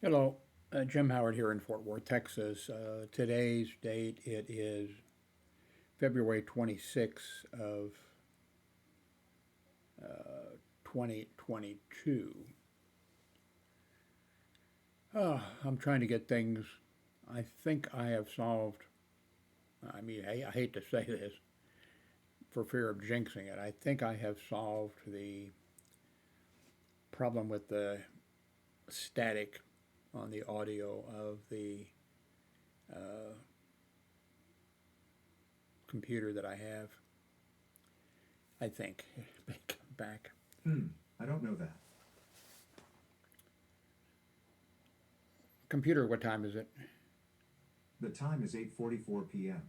Hello, Jim Howard here in Fort Worth, Texas. Today's date it is February 26th of 2022. I'm trying to get things. I think I have solved. I hate to say this for fear of jinxing it. I think I have solved the problem with the static on the audio of the computer that I have. I think. Back. I don't know that. Computer, what time is it? The time is 8:44 p.m.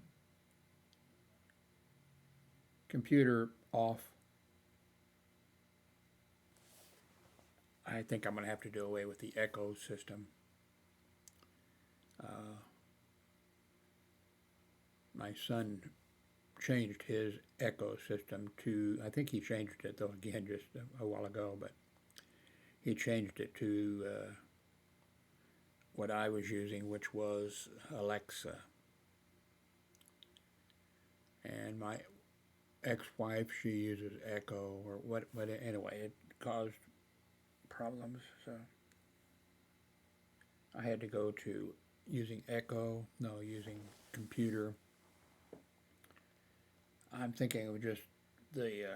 Computer off. I think I'm going to have to do away with the echo system. My son changed his echo system to, I think he changed it though again just a while ago, but he changed it to what I was using, which was Alexa. And my ex-wife, she uses Echo or what, but anyway, it caused problems, so I had to go to using computer. I'm thinking of just the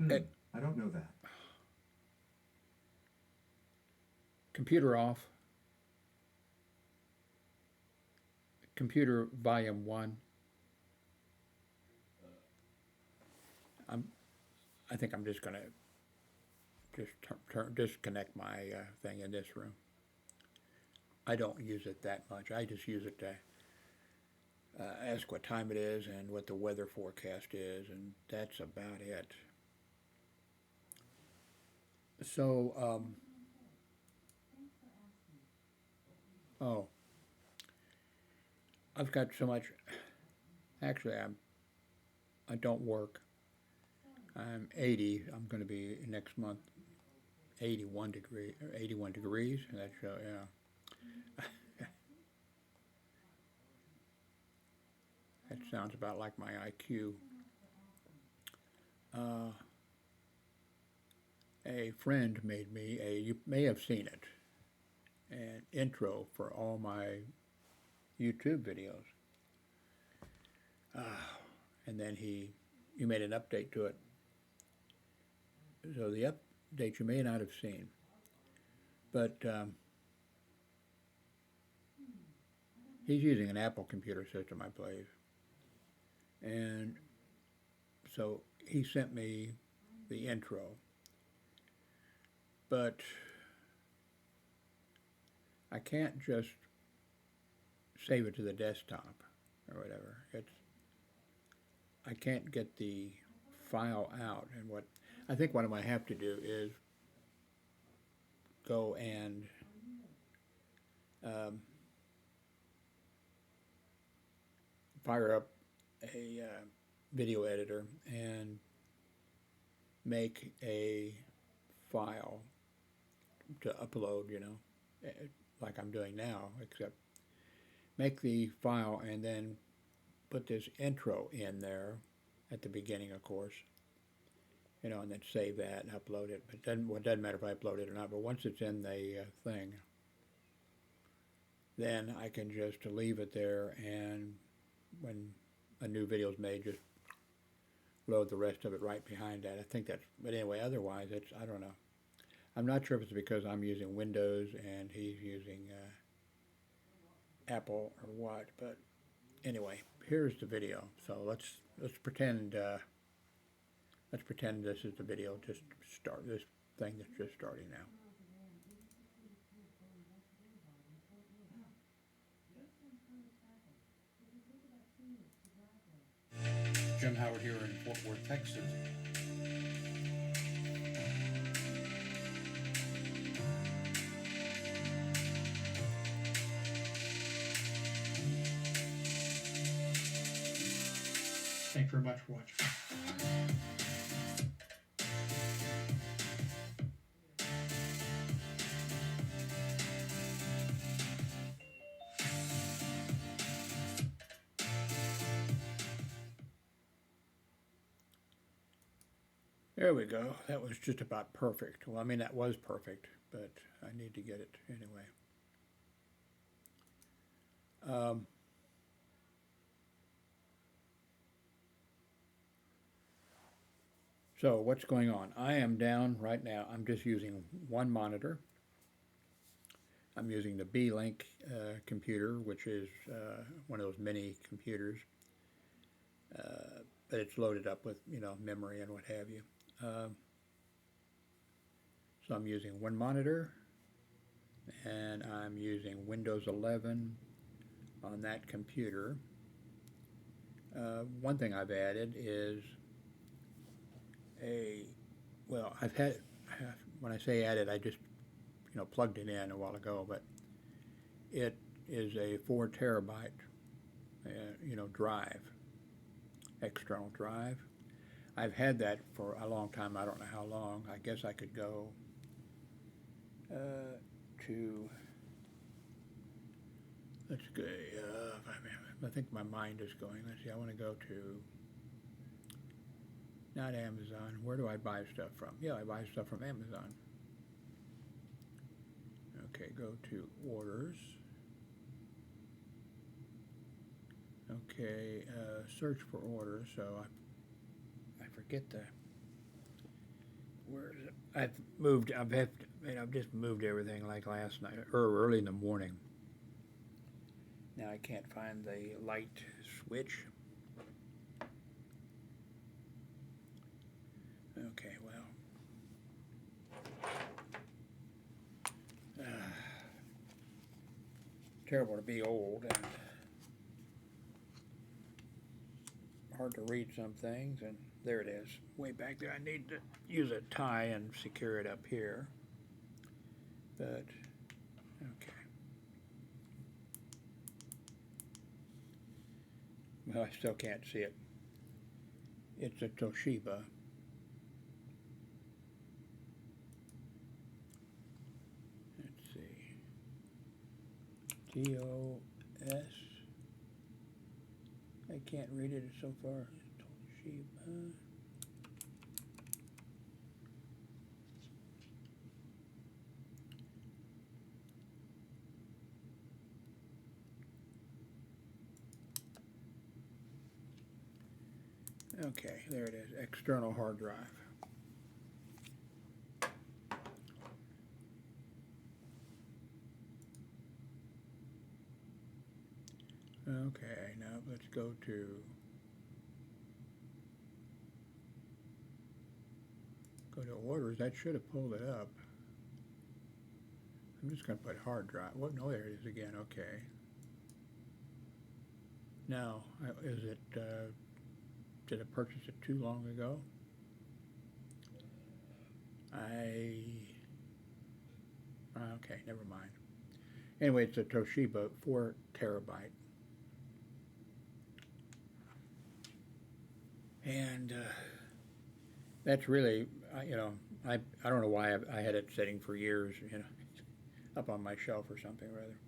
I don't know that. computer off, computer volume 1. I think I'm just going to just disconnect my thing in this room. I don't use it that much. I just use it to ask what time it is and what the weather forecast is, and that's about it. So, oh, I've got so much. Actually, I don't work. I'm 80. I'm going to be next month 81 degrees. That's yeah. That sounds about like my IQ. A friend made me you may have seen it, an intro for all my YouTube videos. And then you made an update to it. So the update you may not have seen, but he's using an Apple computer system, I believe. And so he sent me the intro, but I can't just save it to the desktop or whatever. I can't get the file out, and what I think what I might have to do is go and fire up a video editor and make a file to upload, like I'm doing now, except make the file and then put this intro in there at the beginning, of course, and then save that and upload it. But it doesn't matter if I upload it or not, but once it's in the thing, then I can just leave it there, and when a new video is made, just load the rest of it right behind that. I think that's, but anyway, otherwise, I don't know. I'm not sure if it's because I'm using Windows and he's using Apple or what, but anyway, here's the video. So let's pretend this is the video. Just start this thing that's just starting now. Jim Howard here in Fort Worth, Texas. Thank you very much for watching. There we go. That was just about perfect. Well, I mean, that was perfect, but I need to get it anyway. Um, so what's going on? I am down right now. I'm just using one monitor. I'm using the B-Link computer, which is one of those mini computers, but it's loaded up with memory and what have you. Um, so I'm using one monitor, and I'm using Windows 11 on that computer. One thing I've added is a well, I've had when I say added, I just plugged it in a while ago, but it is a 4 terabyte drive, external drive. I've had that for a long time. I don't know how long. I guess I could go to let's go. I think my mind is going. Let's see. I want to go to not Amazon. Where do I buy stuff from? Yeah, I buy stuff from Amazon. Okay, go to orders. Okay, search for orders. So I forget the where is it? I've just moved everything like last night or early in the morning. Now I can't find the light switch. Okay, well. Terrible to be old and hard to read some things, and there it is, way back there. I need to use a tie and secure it up here, but okay. Well, I still can't see it. It's a Toshiba. Let's see. TOS. I can't read it so far. Toshiba. Okay, there it is. External hard drive. Okay, now let's go to orders. That should have pulled it up. I'm just going to put hard drive. What? No, there it is again. Okay. Now, is it? Did I purchase it too long ago? Okay, never mind. Anyway, it's a Toshiba 4 terabyte. And that's really, I don't know why I had it sitting for years, up on my shelf or something rather.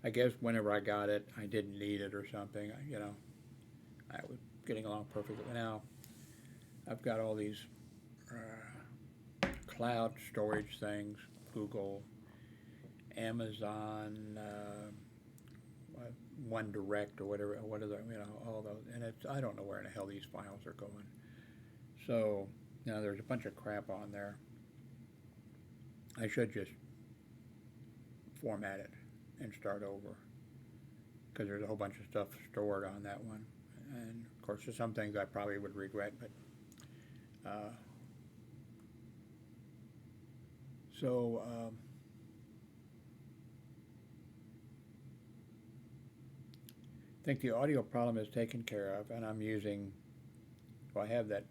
I guess whenever I got it, I didn't need it or something. I was getting along perfectly. Now I've got all these cloud storage things, Google, Amazon, One Direct or whatever, all those, and I don't know where in the hell these files are going. So now there's a bunch of crap on there. I should just format it and start over because there's a whole bunch of stuff stored on that one, and of course there's some things I probably would regret, but so I think the audio problem is taken care of, and I'm using, well, I have that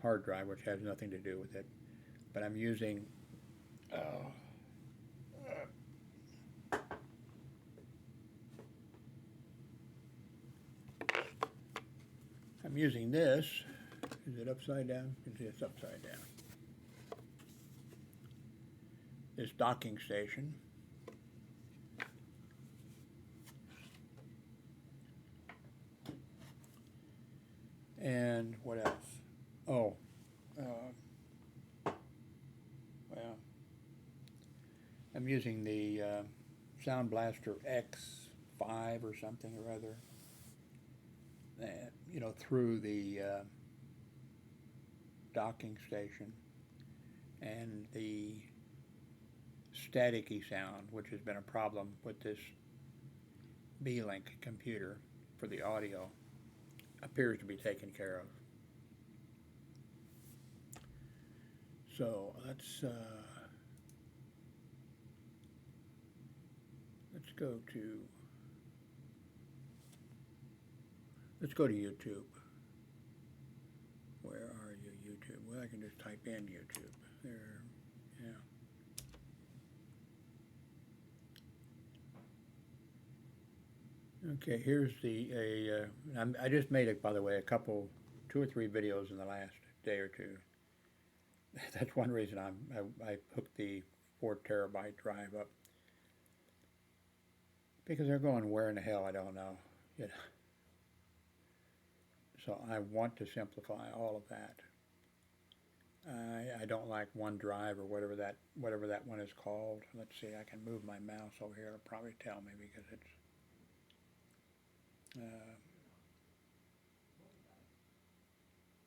hard drive which has nothing to do with it, but I'm using this. Is it upside down? It's upside down. This docking station. And what else? Oh, I'm using the Sound Blaster X5 or something or other. Through the docking station, and the staticky sound, which has been a problem with this B-Link computer for the audio, appears to be taken care of. So let's go to YouTube. Where are you, YouTube? Well, I can just type in YouTube. There, yeah. Okay, here's I just made it, by the way, two or three videos in the last day or two. That's one reason I hooked the 4 terabyte drive up, because they're going where in the hell I don't know. You know. So I want to simplify all of that. I don't like OneDrive or whatever that one is called. Let's see, I can move my mouse over here. It'll probably tell me because it's.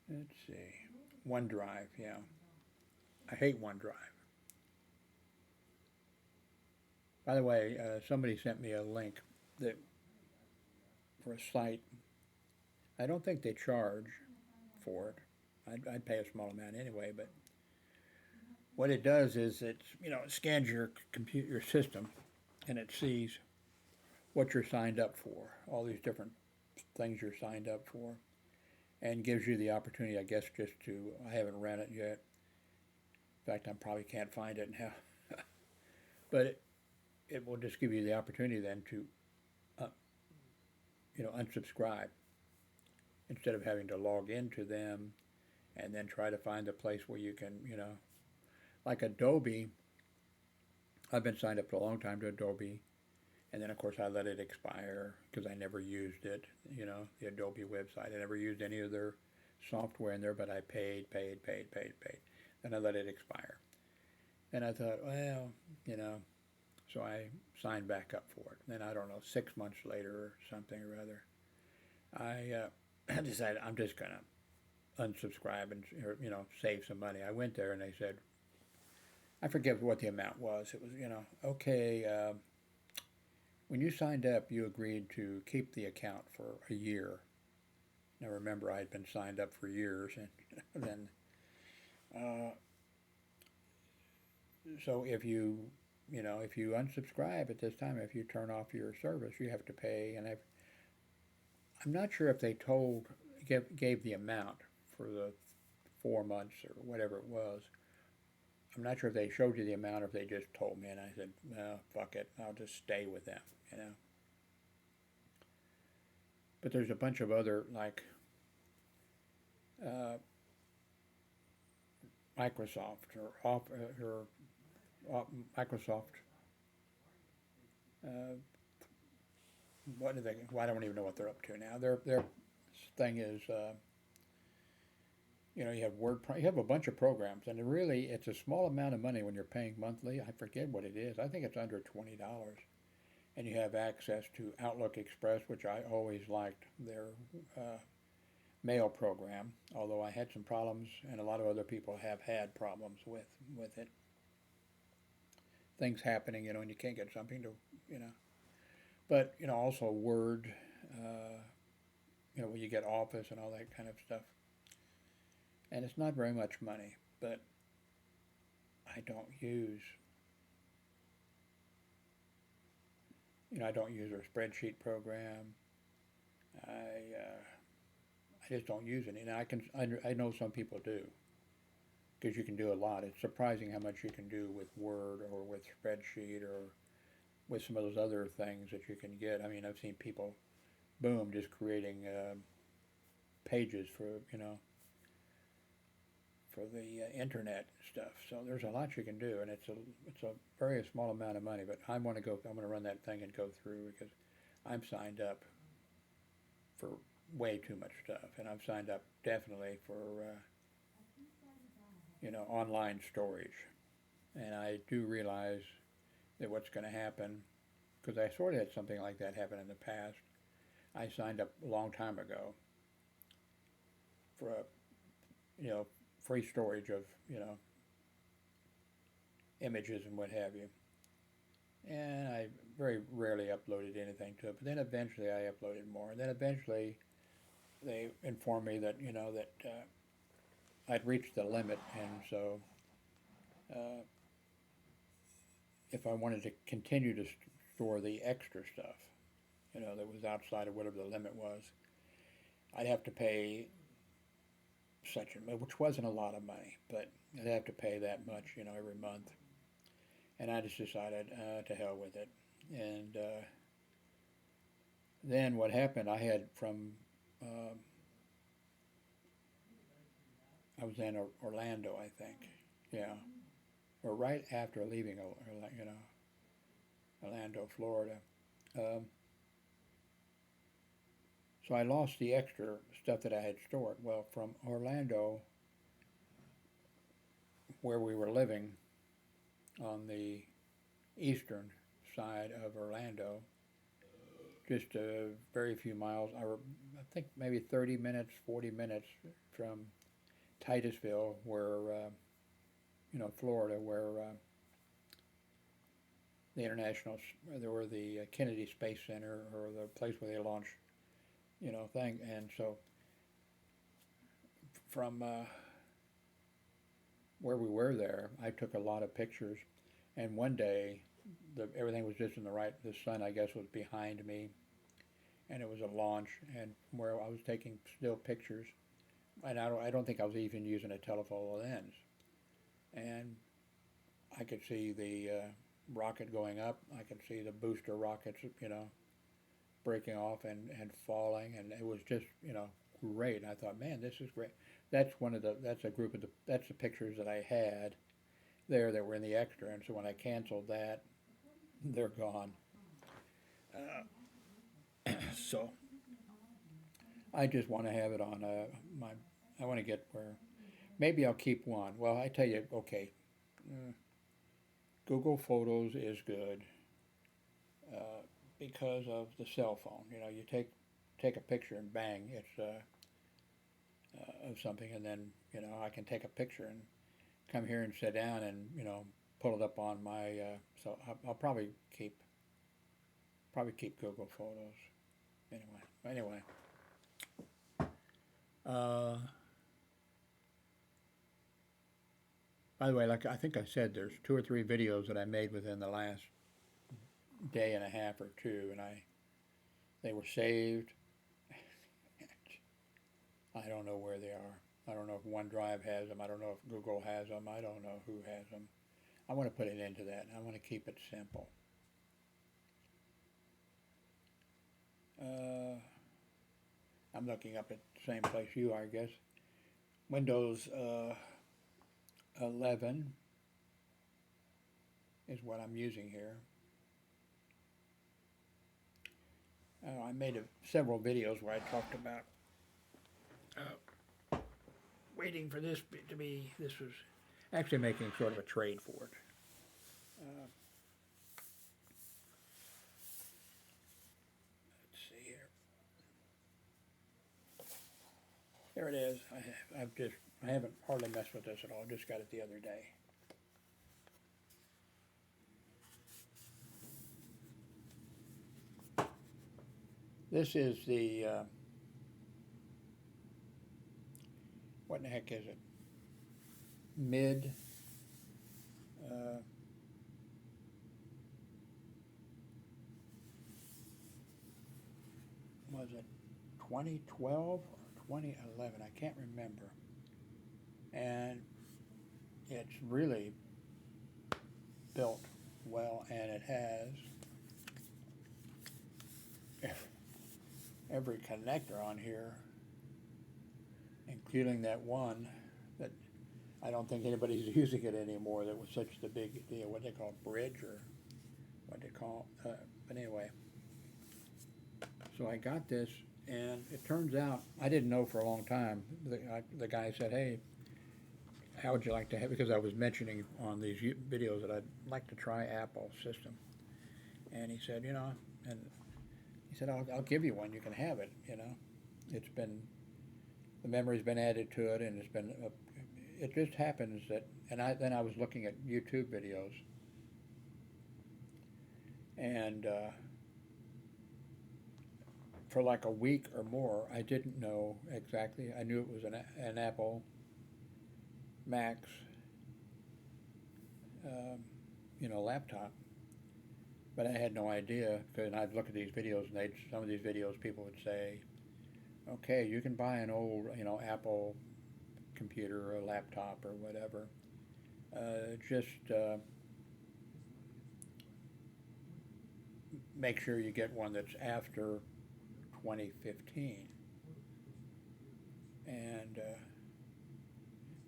Let's see, OneDrive. Yeah, I hate OneDrive. By the way, somebody sent me a link that for a site. I don't think they charge for it. I'd pay a small amount anyway, but what it does is it scans your computer system, and it sees what you're signed up for, all these different things you're signed up for, and gives you the opportunity, I guess, just to. I haven't ran it yet. In fact, I probably can't find it now, but it will just give you the opportunity then to, uh, unsubscribe instead of having to log into them and then try to find a place where you can, like Adobe. I've been signed up for a long time to Adobe, and then of course I let it expire because I never used it. The Adobe website. I never used any of their software in there, but I paid. Then I let it expire. And I thought, well, so I signed back up for it. Then I don't know, 6 months later or something or other, I decided I'm just gonna unsubscribe and save some money. I went there and they said, I forget what the amount was. It was okay. When you signed up, you agreed to keep the account for a year. Now remember, I had been signed up for years, and then so if you unsubscribe at this time, if you turn off your service, you have to pay. And I'm not sure if they gave the amount for the 4 months or whatever it was. I'm not sure if they showed you the amount or if they just told me, and I said, no, fuck it, I'll just stay with them. But there's a bunch of other, like Microsoft or Microsoft. Uh, what do they? Well, I don't even know what they're up to now. Their thing is, you have you have a bunch of programs, and really, it's a small amount of money when you're paying monthly. I forget what it is. I think it's under $20, and you have access to Outlook Express, which I always liked their mail program. Although I had some problems, and a lot of other people have had problems with it. Things happening, and you can't get something to, But also Word, when you get Office and all that kind of stuff. And it's not very much money, but I don't use, I don't use our spreadsheet program. I just don't use it. And I know some people do, because you can do a lot. It's surprising how much you can do with Word or with spreadsheet or with some of those other things that you can get. I mean, I've seen people, boom, just creating pages for for the internet stuff. So there's a lot you can do, and it's a very small amount of money. But I'm going to run that thing and go through, because I'm signed up for way too much stuff, and I'm signed up definitely for online storage. And I do realize that what's going to happen, because I sort of had something like that happen in the past. I signed up a long time ago for a, you know, free storage of, images and what have you. And I very rarely uploaded anything to it. But then eventually I uploaded more. And then eventually they informed me that, I'd reached the limit. And so uh, if I wanted to continue to store the extra stuff, that was outside of whatever the limit was, I'd have to pay such a, which wasn't a lot of money, but I'd have to pay that much, every month. And I just decided to hell with it. And then what happened, I had I was in Orlando, I think. Yeah. Or right after leaving, Orlando, Florida. Um, so I lost the extra stuff that I had stored. Well, from Orlando, where we were living on the eastern side of Orlando, just a very few miles. I think maybe 30 minutes, 40 minutes from Titusville, where Florida, where the international, or the Kennedy Space Center, or the place where they launch, thing. And so from where we were there, I took a lot of pictures. And one day, everything was just in the right. The sun, I guess, was behind me, and it was a launch. And where I was taking still pictures, and I don't think I was even using a telephoto lens. And I could see the rocket going up. I could see the booster rockets, breaking off and falling, and it was just, great. And I thought, man, this is great. That's a group of that's the pictures that I had there that were in the extra. And so when I canceled that, they're gone. So I just want to have it on I want to get where maybe I'll keep one. Well, I tell you, okay, uh, Google Photos is good because of the cell phone. You take a picture and bang, it's of something, and then I can take a picture and come here and sit down and pull it up on my. So I'll probably keep Google Photos. Anyway. Uh, by the way, like I think I said, there's 2 or 3 videos that I made within the last day and a half or two, and they were saved. I don't know where they are. I don't know if OneDrive has them. I don't know if Google has them. I don't know who has them. I want to put it into that. I want to keep it simple. Uh, I'm looking up at the same place you are, I guess. Windows 11 is what I'm using here. I made several videos where I talked about waiting for this to be. This was actually making sort of a trade for it. Uh, let's see here. There it is. I haven't hardly messed with this at all. Just got it the other day. This is the what in the heck is it? Mid. Uh, was it 2012 or 2011? I can't remember. And it's really built well, and it has every connector on here, including that one that I don't think anybody's using it anymore. That was such the big deal. What they call bridge, or what they call. But anyway, so I got this, and it turns out I didn't know for a long time. The guy said, "Hey, how would you like to have? Because I was mentioning on these videos that I'd like to try Apple system, and he said, and he said, I'll give you one. You can have it. It's been the memory's been added to it, and it just happens that, and I was looking at YouTube videos, and for like a week or more, I didn't know exactly. I knew it was an Apple Max, um, laptop, but I had no idea. Because I'd look at these videos, and some of these videos people would say, "Okay, you can buy an old, Apple computer or a laptop or whatever. Just make sure you get one that's after 2015." And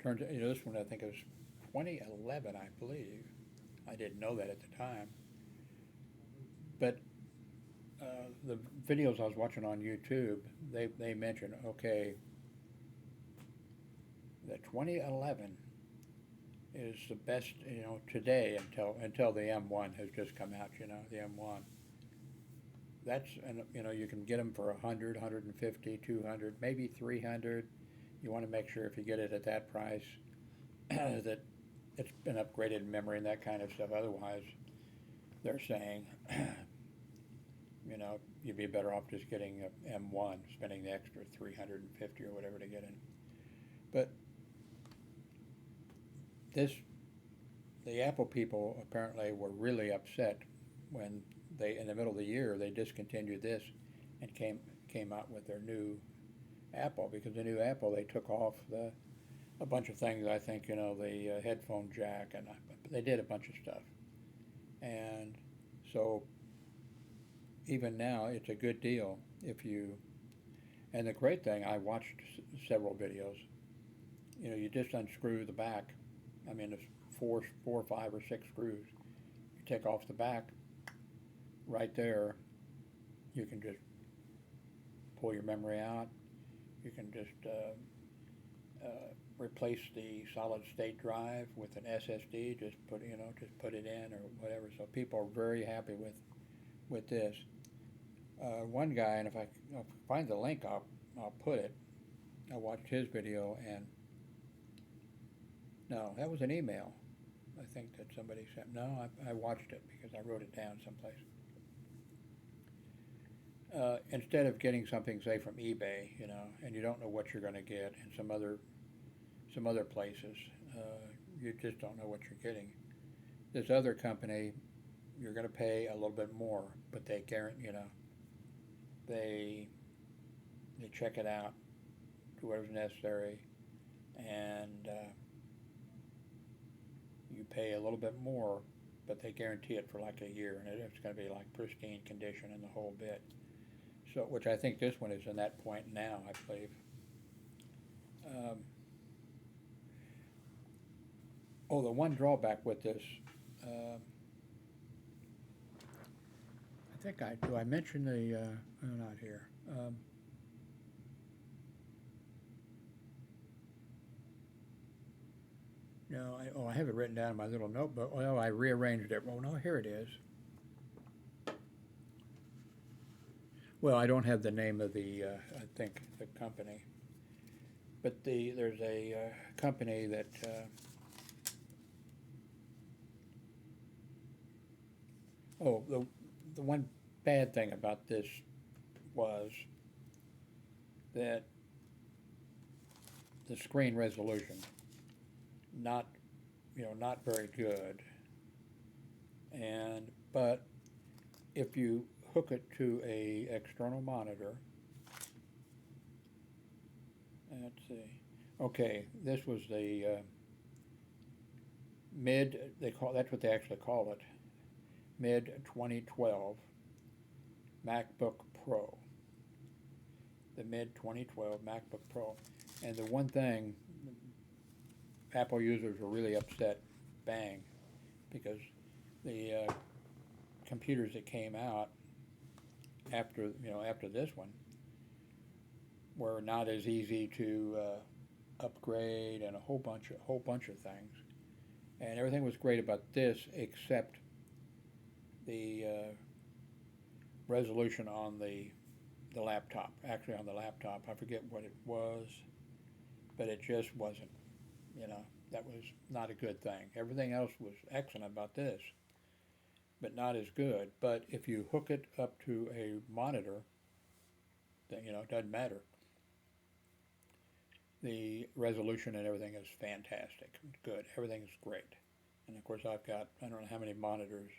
turns out, this one I think it was 2011, I believe. I didn't know that at the time, but the videos I was watching on YouTube, they mentioned, okay, that 2011 is the best, today until the M1 has just come out. The M1. That's, and you can get them for 100, 150, 200, maybe 300. You want to make sure if you get it at that price that it's been upgraded in memory and that kind of stuff. Otherwise, they're saying, you'd be better off just getting a M1, spending the extra 350 or whatever to get in. But this, the Apple people apparently were really upset when they, in the middle of the year, they discontinued this and came out with their new Apple, because the new Apple, they took off a bunch of things. I think, the headphone jack, and they did a bunch of stuff. And so even now, it's a good deal if you. And the great thing, I watched several videos. You just unscrew the back. I mean, there's four, five, or six screws. You take off the back. Right there, you can just pull your memory out. You can just replace the solid state drive with an SSD. Just put it in or whatever. So people are very happy with this. One guy, and if I'll find the link, I'll put it. I watched his video, and no, that was an email. I think that somebody sent. No, I watched it because I wrote it down someplace. Instead of getting something, say, from eBay, and you don't know what you're going to get, and some other places, you just don't know what you're getting. This other company, you're going to pay a little bit more, but they guarantee, they check it out, do whatever's necessary, and you pay a little bit more, but they guarantee it for like a year, and it's going to be like pristine condition and the whole bit. So, which I think this one is in that point now, I believe. The one drawback with this, I think I mention the, not here. No, I have it written down in my little notebook. Well, I rearranged it. Well, no, here it is. Well, I don't have the name of I think, the company. But there's a company that, the one bad thing about this was that the screen resolution, not, not very good. But if you hook it to a external monitor. Let's see. Okay, this was the that's what they actually call it, mid 2012 MacBook Pro. The mid 2012 MacBook Pro. And the one thing, Apple users were really upset, because the computers that came out after this one were not as easy to upgrade and a whole bunch of things. And everything was great about this except the resolution on the laptop. Actually, on the laptop, I forget what it was, but it just wasn't. You know, that was not a good thing. Everything else was excellent about this, but not as good. But if you hook it up to a monitor, then it doesn't matter. The resolution and everything is fantastic. Good. Everything's great. And of course, I've got I don't know how many monitors,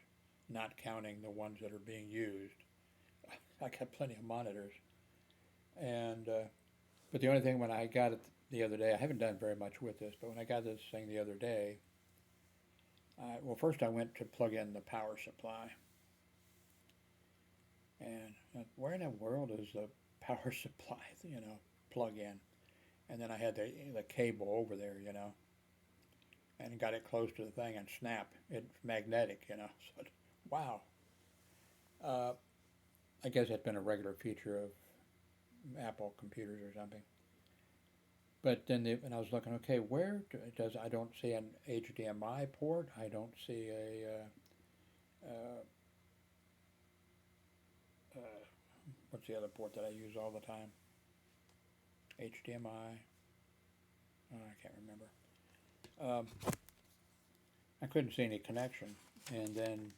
not counting the ones that are being used. I got plenty of monitors. And but the only thing when I got it the other day, I haven't done very much with this, but when I got this thing the other day, well, first I went to plug in the power supply, and where in the world is the power supply? Plug in, and then I had the cable over there, and got it close to the thing, and snap, it's magnetic, So, wow. Uh, I guess that's been a regular feature of Apple computers or something. But then and I was looking, okay, where does I don't see an HDMI port. I don't see uh, uh, what's the other port that I use all the time? HDMI. Oh, I can't remember. I couldn't see any connection, and then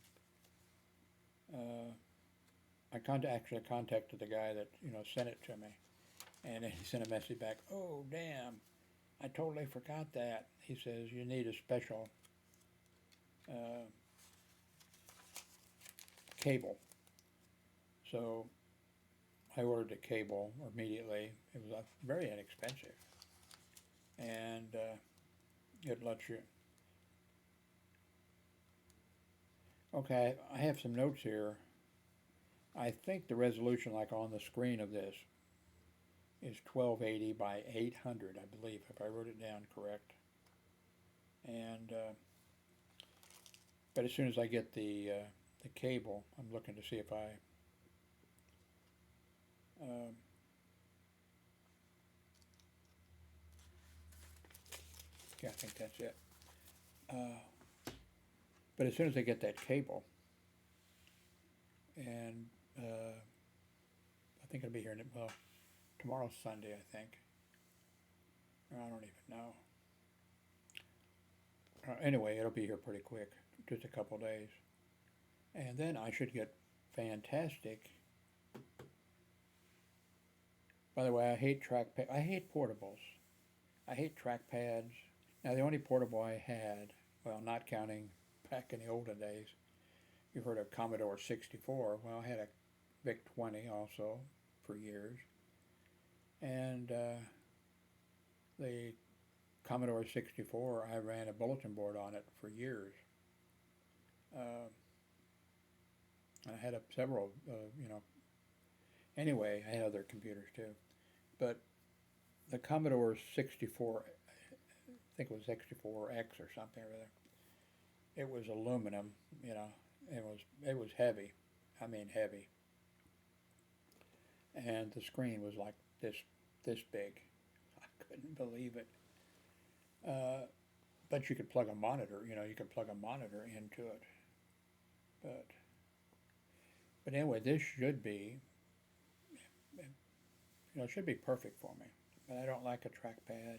uh, actually contacted the guy that sent it to me, and he sent a message back. Oh damn! I totally forgot that. He says you need a special uh, cable. So I ordered a cable immediately. It was very inexpensive, and it lets you. Okay, I have some notes here. I think the resolution, like on the screen of this, is 1280 by 800, I believe, if I wrote it down correct. And but as soon as I get the cable, I'm looking to see if I um, yeah, I think that's it. But as soon as I get that cable, and I think it'll be here. Well, tomorrow's Sunday, I think. I don't even know. Anyway, it'll be here pretty quick, just a couple days, and then I should get fantastic. By the way, I hate trackpad. I hate portables. I hate trackpads. Now, the only portable I had, well, not counting back in the olden days, you've heard of Commodore 64. Well, I had a VIC 20 also for years, and the Commodore 64, I ran a bulletin board on it for years. Uh, I had several, anyway, I had other computers too. But the Commodore 64, I think it was 64X or something or other, it was aluminum, you know, it was heavy. I mean, heavy. And the screen was like this big. I couldn't believe it. Uh, but you could plug a monitor, you could plug a monitor into it. But anyway, this should be, it should be perfect for me. But I don't like a trackpad.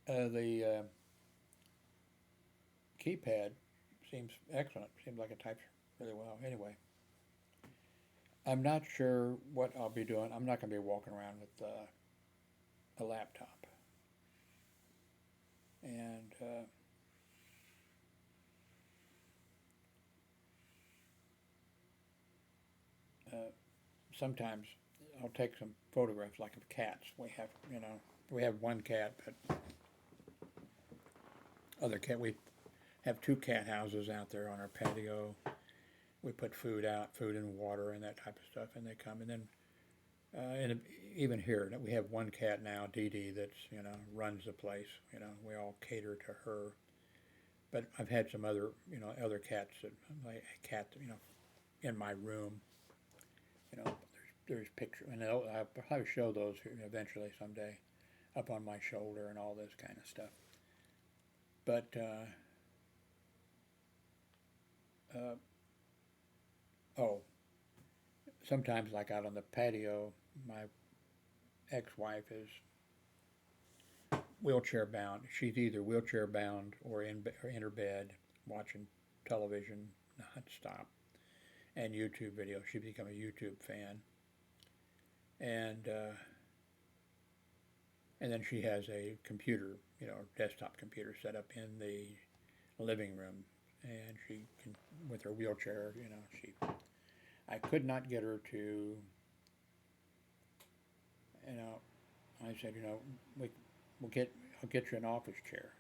The keypad seems excellent. Seems like it types really well. Anyway, I'm not sure what I'll be doing. I'm not going to be walking around with a laptop. And sometimes I'll take some photographs, like of cats. We have one cat, but other cat. We have two cat houses out there on our patio. We put food out, food and water and that type of stuff, and they come. And then, and even here, we have one cat now, Dee Dee, that's runs the place. We all cater to her. But I've had some other cats that like a cat, in my room. There's pictures, and I'll probably show those eventually someday. up on my shoulder and all this kind of stuff. But uh, oh, sometimes like out on the patio, my ex-wife is wheelchair bound. She's either wheelchair bound or in her bed watching television nonstop and YouTube videos. She's become a YouTube fan, and uh, and then she has a computer, desktop computer set up in the living room, and she can, with her wheelchair, she. I could not get her to, you know, I said, we, we'll get, I'll get you an office chair,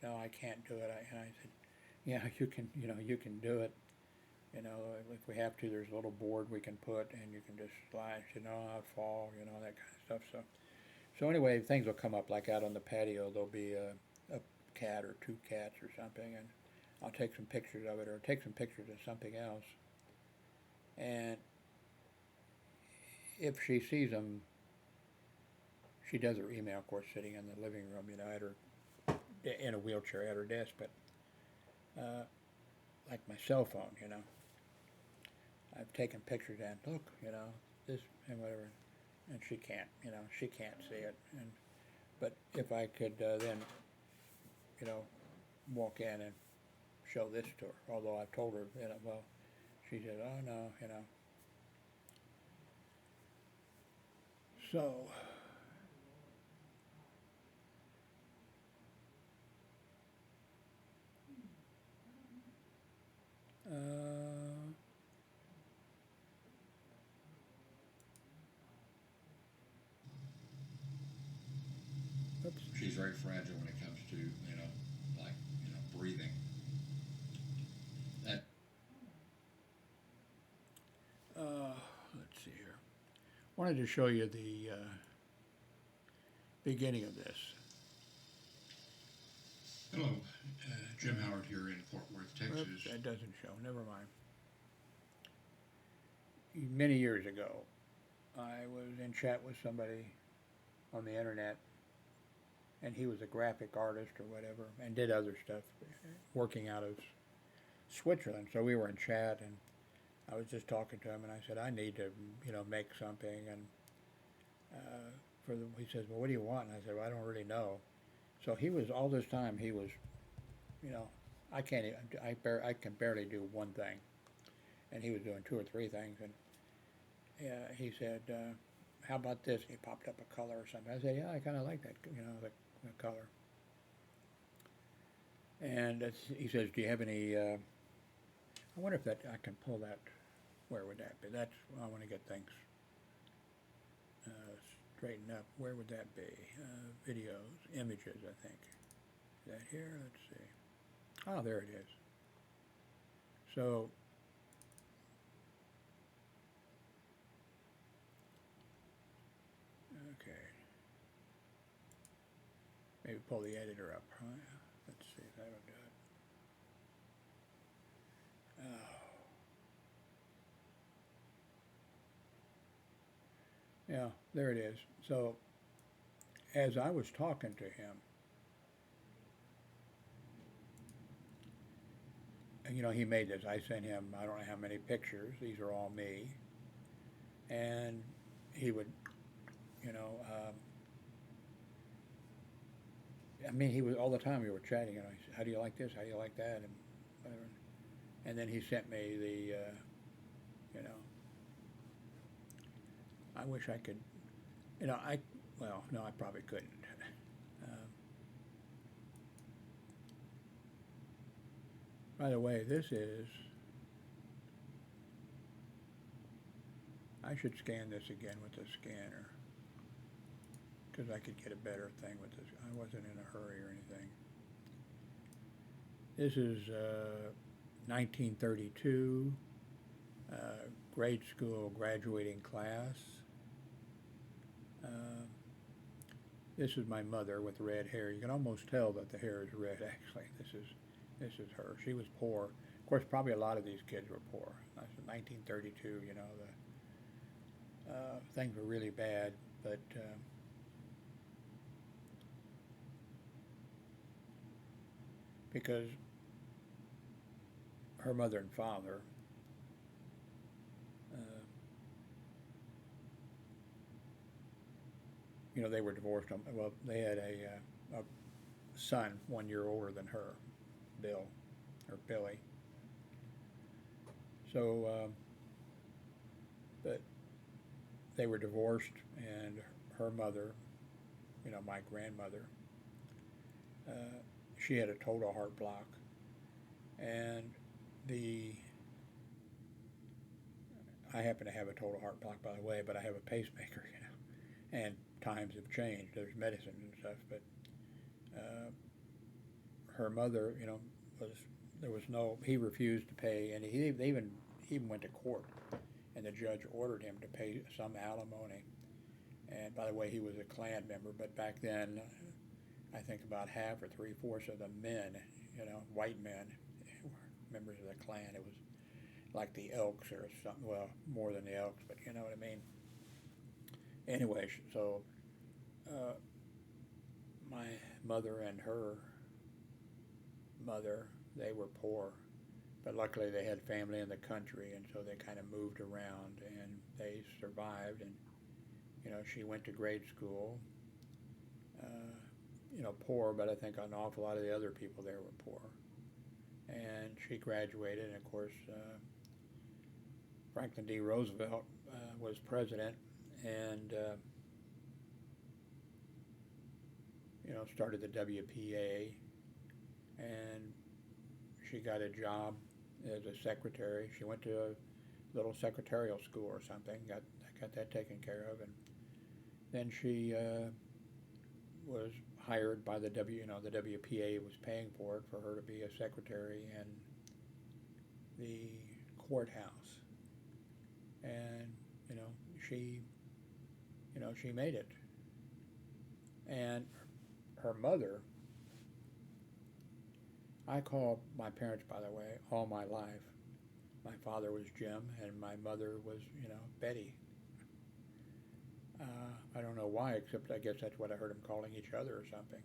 No, I can't do it. And I said, yeah, you can, you can do it. If we have to, there's a little board we can put, and you can just slide. She said, no, I'd fall, that kind of stuff. So anyway, things will come up like out on the patio. There'll be a cat or two cats or something, and I'll take some pictures of it, or take some pictures of something else. And if she sees them, she does her email, of course, sitting in the living room, at her in a wheelchair at her desk. But uh, like my cell phone, I've taken pictures and look, this and whatever, and she can't see it. And but if I could then, you know, walk in and show this to her, although I've told her, well, she said, oh no, So, oops. She's very fragile when it comes to, like, breathing. That Let's see here. Wanted to show you the beginning of this. Hello, Jim Howard here in Fort Worth, Texas. Oops, that doesn't show. Never mind. Many years ago, I was in chat with somebody on the internet, and he was a graphic artist or whatever, and did other stuff, working out of Switzerland. So we were in chat, and I was just talking to him, and I said, I need to, make something. And he says, well, what do you want? And I said, well, I don't really know. So he was, all this time, he was, I can't even, I can barely do one thing. And he was doing two or three things. And he said, how about this? And he popped up a color or something. I said, yeah, I kind of like that, the color. And he says, do you have any, I wonder if that, I can pull that, where would that be? That's, I want to get things straightened up. Where would that be? Videos, images, I think. Is that here? Let's see. Oh, there it is. So, okay. Maybe pull the editor up, huh? Let's see if that'll do it. Oh. Yeah, there it is. So, as I was talking to him, he made this. I sent him, I don't know how many pictures. These are all me. And he would, he was, all the time we were chatting, he said, how do you like this? How do you like that? And whatever. And then he sent me the, I wish I could, well, no, I probably couldn't. By the way, this is, I should scan this again with the scanner, because I could get a better thing with this. I wasn't in a hurry or anything. This is 1932, grade school graduating class. This is my mother with red hair. You can almost tell that the hair is red, actually. This is her. She was poor. Of course, probably a lot of these kids were poor. That's 1932, things were really bad, but because her mother and father, uh, they were divorced. Well, they had a son 1 year older than her, Bill, or Billy. So, but they were divorced, and her mother, my grandmother, uh, she had a total heart block, and the I happen to have a total heart block, by the way, but I have a pacemaker, and times have changed. There's medicine and stuff, but uh, her mother, was there was no. He refused to pay, and he even went to court, and the judge ordered him to pay some alimony. And by the way, he was a Klan member, but back then, I think about half or three-fourths of the men, white men, were members of the Klan. It was like the Elks or something. Well, more than the Elks, but you know what I mean. Anyway, so uh, my mother and her mother, they were poor, but luckily they had family in the country, and so they kind of moved around and they survived. And she went to grade school. Poor, but I think an awful lot of the other people there were poor. And she graduated, and of course, Franklin D. Roosevelt was president, and started the WPA, and she got a job as a secretary. She went to a little secretarial school or something, got that taken care of, and then she was hired by the the WPA was paying for it for her to be a secretary in the courthouse, and she she made it. And her mother, I call my parents, by the way, all my life. My father was Jim, and my mother was Betty. I don't know why, except I guess that's what I heard them calling each other or something.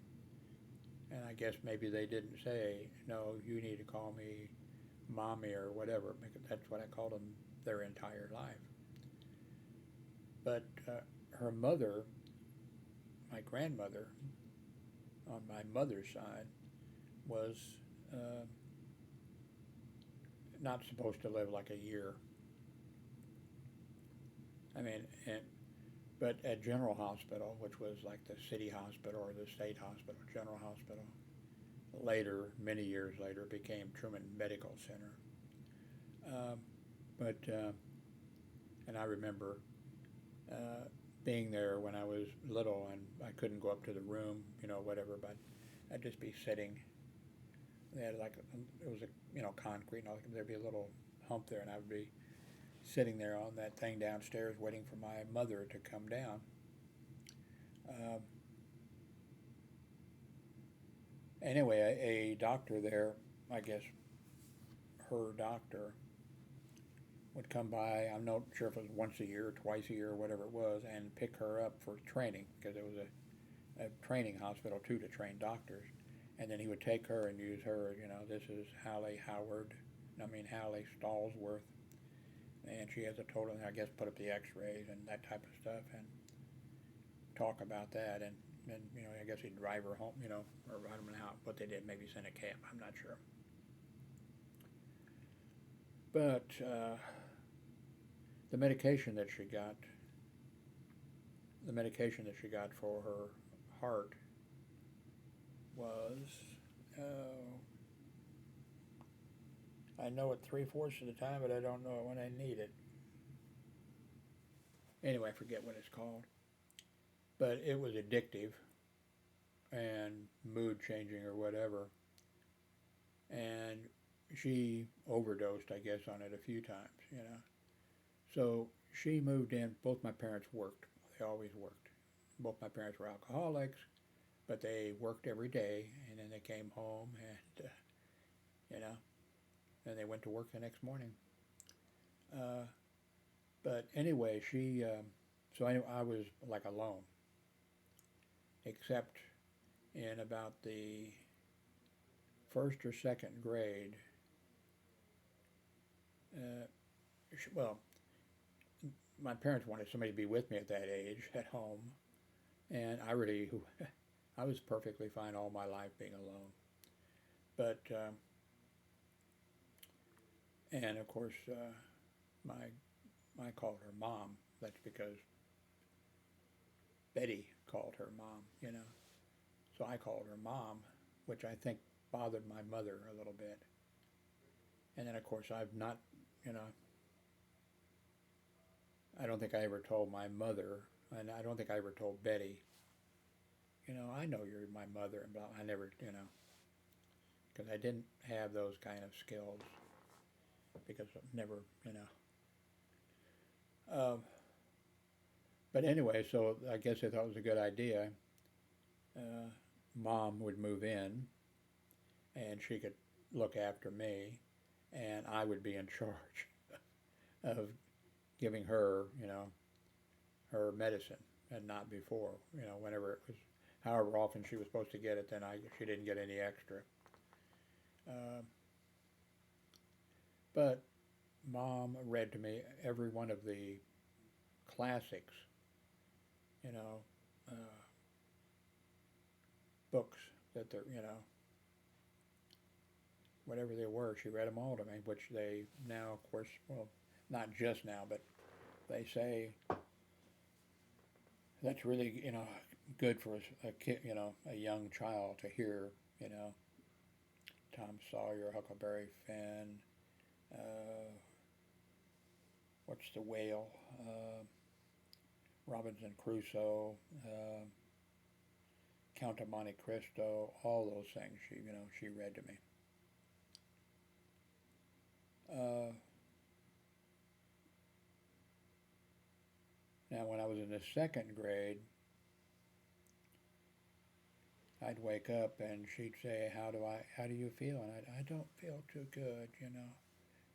And I guess maybe they didn't say, no, you need to call me mommy or whatever, because that's what I called them their entire life. But her mother, my grandmother, on my mother's side, was uh, not supposed to live like a year. I mean, but at General Hospital, which was like the city hospital or the state hospital, General Hospital, later, many years later, became Truman Medical Center. Um, and I remember being there when I was little, and I couldn't go up to the room, whatever, but I'd just be sitting. They had it was concrete, and there'd be a little hump there, and I would be sitting there on that thing downstairs waiting for my mother to come down. Um, anyway, a doctor there, I guess her doctor, would come by. I'm not sure if it was once a year, twice a year, or whatever it was, and pick her up for training, because it was a training hospital too to train doctors. And then he would take her and use her. This is Hallie Stallsworth, and she has a total. I guess put up the X-rays and that type of stuff, and talk about that. And I guess he'd drive her home, or ride them out. What they did, maybe send a cab. I'm not sure. But the medication that she got, for her heart was, I know it three-fourths of the time, but I don't know it when I need it. Anyway, I forget what it's called. But it was addictive and mood changing or whatever. And she overdosed, I guess, on it a few times. So she moved in. Both my parents worked. They always worked. Both my parents were alcoholics, but they worked every day, and then they came home, and then they went to work the next morning. But anyway, so I was like alone, except in about the first or second grade, uh, well, my parents wanted somebody to be with me at that age at home, and I really, I was perfectly fine all my life being alone. But and of course, my I called her mom. That's because Betty called her mom, you know. So I called her mom, which I think bothered my mother a little bit. And then of course I've not, you know, I don't think I ever told my mother, and I don't think I ever told Betty, you know, I know you're my mother, and blah. I never, you know, because I didn't have those kind of skills because I've never, you know. But anyway, so I guess I thought it was a good idea. Uh, Mom would move in, and she could look after me, and I would be in charge of giving her, you know, her medicine, and not before, you know, whenever it was, however often she was supposed to get it, then she didn't get any extra. Uh, but Mom read to me every one of the classics, you know, uh, books that they're, you know, whatever they were, she read them all to me, which they now, of course, well, not just now, but they say that's really, you know, good for a kid, you know, a young child to hear, you know, Tom Sawyer, Huckleberry Finn, uh, what's the whale, Robinson Crusoe, Count of Monte Cristo, all those things she, you know, she read to me. Uh, Now, when I was in the second grade, I'd wake up and she'd say, how do you feel?" And I don't feel too good, you know.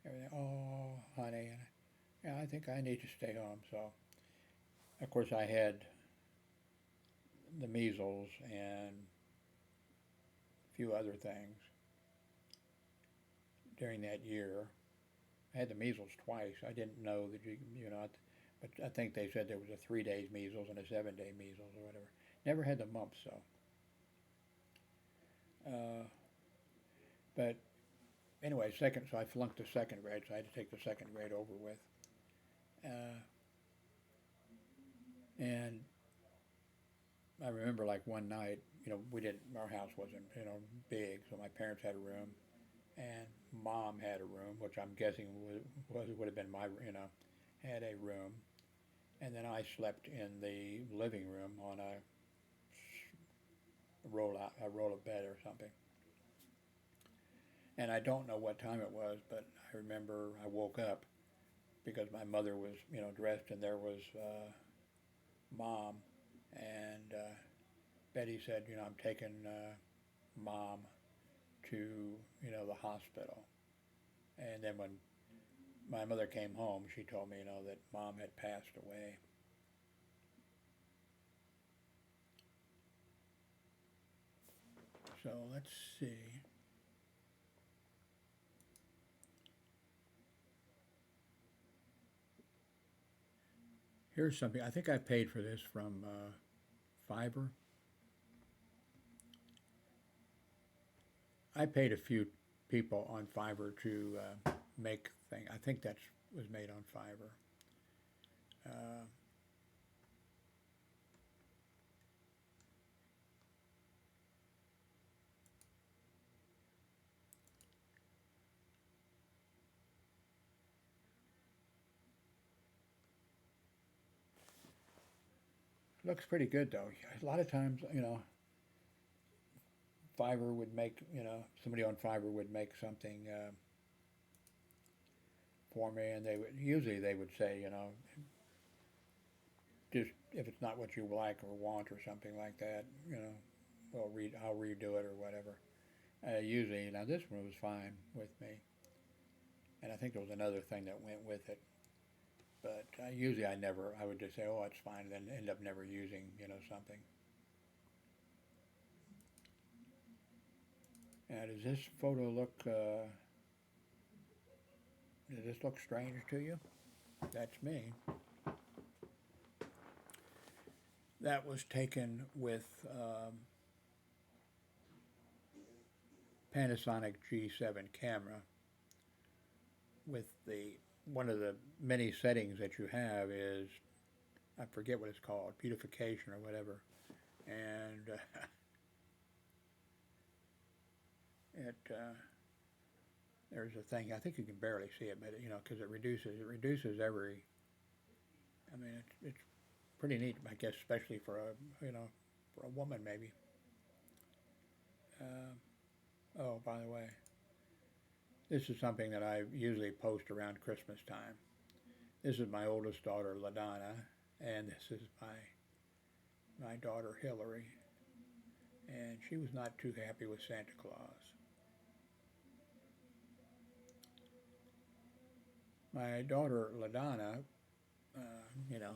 Everything, "Oh, honey," and yeah, I think I need to stay home. So, of course, I had the measles and a few other things during that year. I had the measles twice. I didn't know that you know, but I think they said there was a 3 days measles and a 7 day measles or whatever. Never had the mumps, so. Uh, but anyway, second, so I flunked the second grade, so I had to take the second grade over with. Uh, and I remember like one night, you know, our house wasn't, you know, big, so my parents had a room, and Mom had a room, which I'm guessing would have been my, you know, had a room, and then I slept in the living room on a roll of bed or something. And I don't know what time it was, but I remember I woke up because my mother was, you know, dressed, and there was Mom, and Betty said, you know, I'm taking Mom to, you know, the hospital. And then when my mother came home, she told me, you know, that Mom had passed away. So let's see. Here's something. I think I paid for this from Fiverr. I paid a few people on Fiverr to make things. I think that was made on Fiverr. Uh, Looks pretty good though. A lot of times, you know, Fiverr would make, you know, somebody on Fiverr would make something for me, and they would say, you know, just if it's not what you like or want or something like that, you know, I'll redo it or whatever. Usually, now this one was fine with me, and I think there was another thing that went with it. But usually, I would just say, oh, it's fine, and then end up never using, you know, something. Now, does this photo look, does this look strange to you? That's me. That was taken with Panasonic G7 camera. With the one of the many settings that you have is, I forget what it's called, beautification or whatever, and there's a thing, I think you can barely see it, but because it reduces every. I mean, it's pretty neat, I guess, especially for for a woman maybe. Oh, by the way, this is something that I usually post around Christmas time. This is my oldest daughter, LaDonna, and this is my daughter, Hillary, and she was not too happy with Santa Claus. My daughter, LaDonna, uh, you know,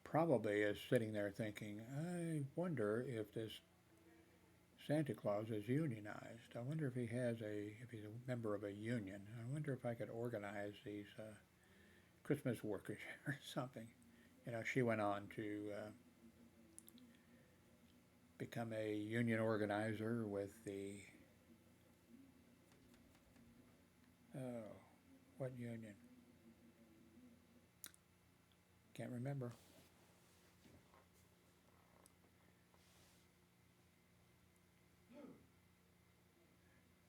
probably is sitting there thinking, I wonder if this Santa Claus is unionized. I wonder if if he's a member of a union. I wonder if I could organize these Christmas workers or something. She went on to become a union organizer with the, oh, what union? Can't remember.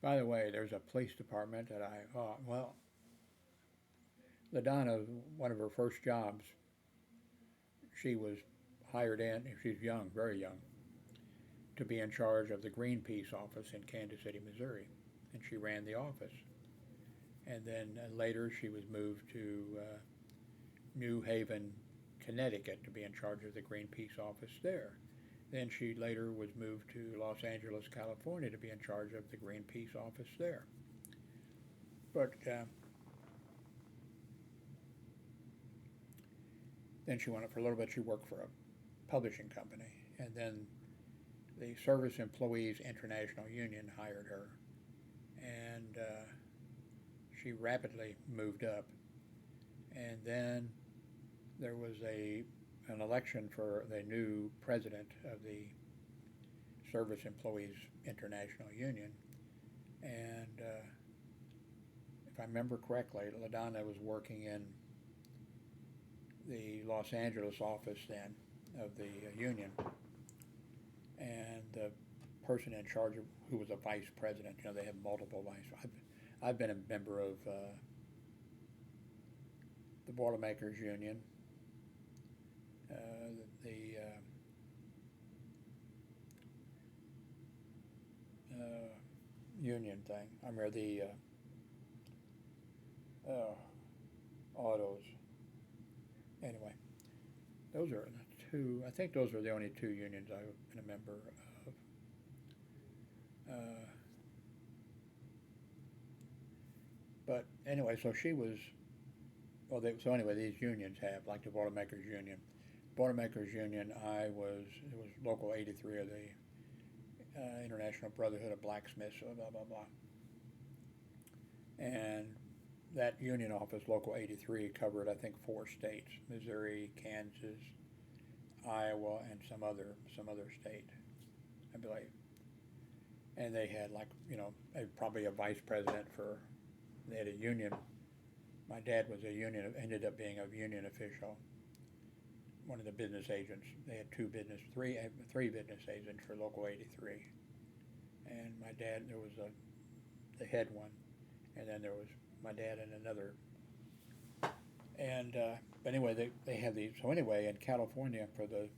By the way, there's a police department that well, LaDonna, one of her first jobs, she was hired in, she's young, very young, to be in charge of the Greenpeace office in Kansas City, Missouri. And she ran the office. And then later she was moved to New Haven, Connecticut to be in charge of the Greenpeace office there. Then she later was moved to Los Angeles, California to be in charge of the Greenpeace office there. But then she went up for a little bit, she worked for a publishing company. And then the Service Employees International Union hired her. And she rapidly moved up. And then there was an election for the new president of the Service Employees International Union. And if I remember correctly, LaDonna was working in the Los Angeles office then of the union. And the person in charge of, who was a vice president, they have multiple vice. I've been a member of the Boilermakers Union, the union thing. I remember the autos. Anyway, those are the two. I think those are the only two unions I've been a member of. But anyway, so she was. Well, so anyway, these unions have, like the Boilermakers Union. Boilermakers Union, it was Local 83 of the International Brotherhood of Blacksmiths, blah, blah, blah. And that union office, Local 83, covered, I think, 4 states: Missouri, Kansas, Iowa, and some other state, I believe. And they had probably a vice president they had a union. My dad was ended up being a union official, one of the business agents. They had three business agents for Local 83. And my dad, there was the head one, and then there was my dad and another. And but anyway, they have these. So anyway, in California for the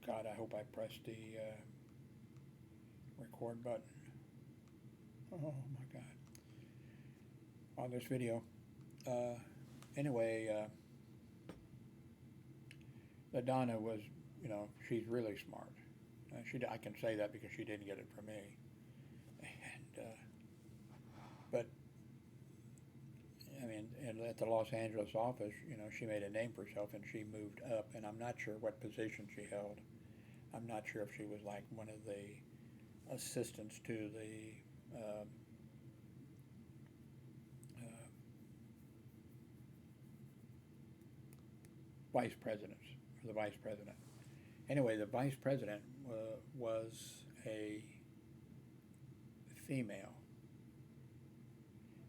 God, I hope I pressed the record button. Oh my God! On this video. Anyway, LaDonna was, she's really smart. I can say that because she didn't get it from me. And but I mean, and at the Los Angeles office, she made a name for herself and she moved up, and I'm not sure what position she held. I'm not sure if she was like one of the assistants to the vice presidents, or the vice president. Anyway, the vice president was a female,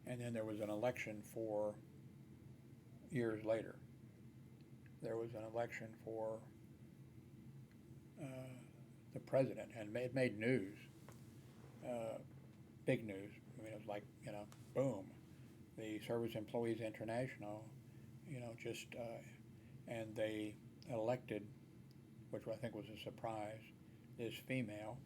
and then there was an election for years later. There was an election for uh, the president, and it made news, uh, big news. I mean, it was like, boom, the Service Employees International, just and they elected, which I think was a surprise, this female.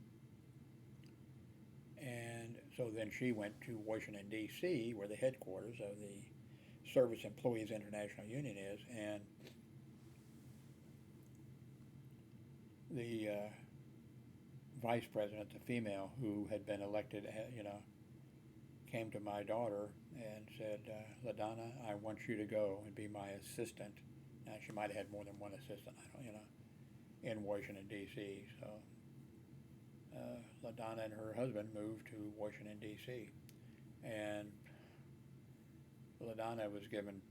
And so then she went to Washington, D.C., where the headquarters of the Service Employees International Union is, and the vice president, the female who had been elected, came to my daughter and said, LaDonna, I want you to go and be my assistant. Now, she might have had more than one assistant, I don't, in Washington, D.C., so LaDonna and her husband moved to Washington, D.C., and LaDonna was given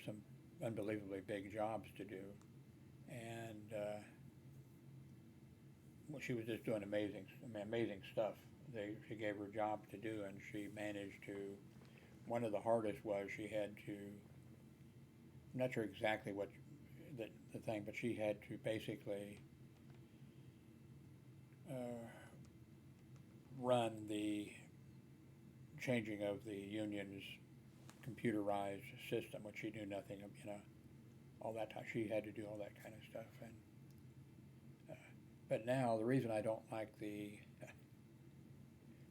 some unbelievably big jobs to do, and well, she was just doing amazing stuff. She gave her jobs to do, and she managed to. One of the hardest was she had to. I'm not sure exactly what the thing, but she had to basically run the changing of the union's computerized system, which she knew nothing of, all that time. She had to do all that kind of stuff. And but now the reason I don't like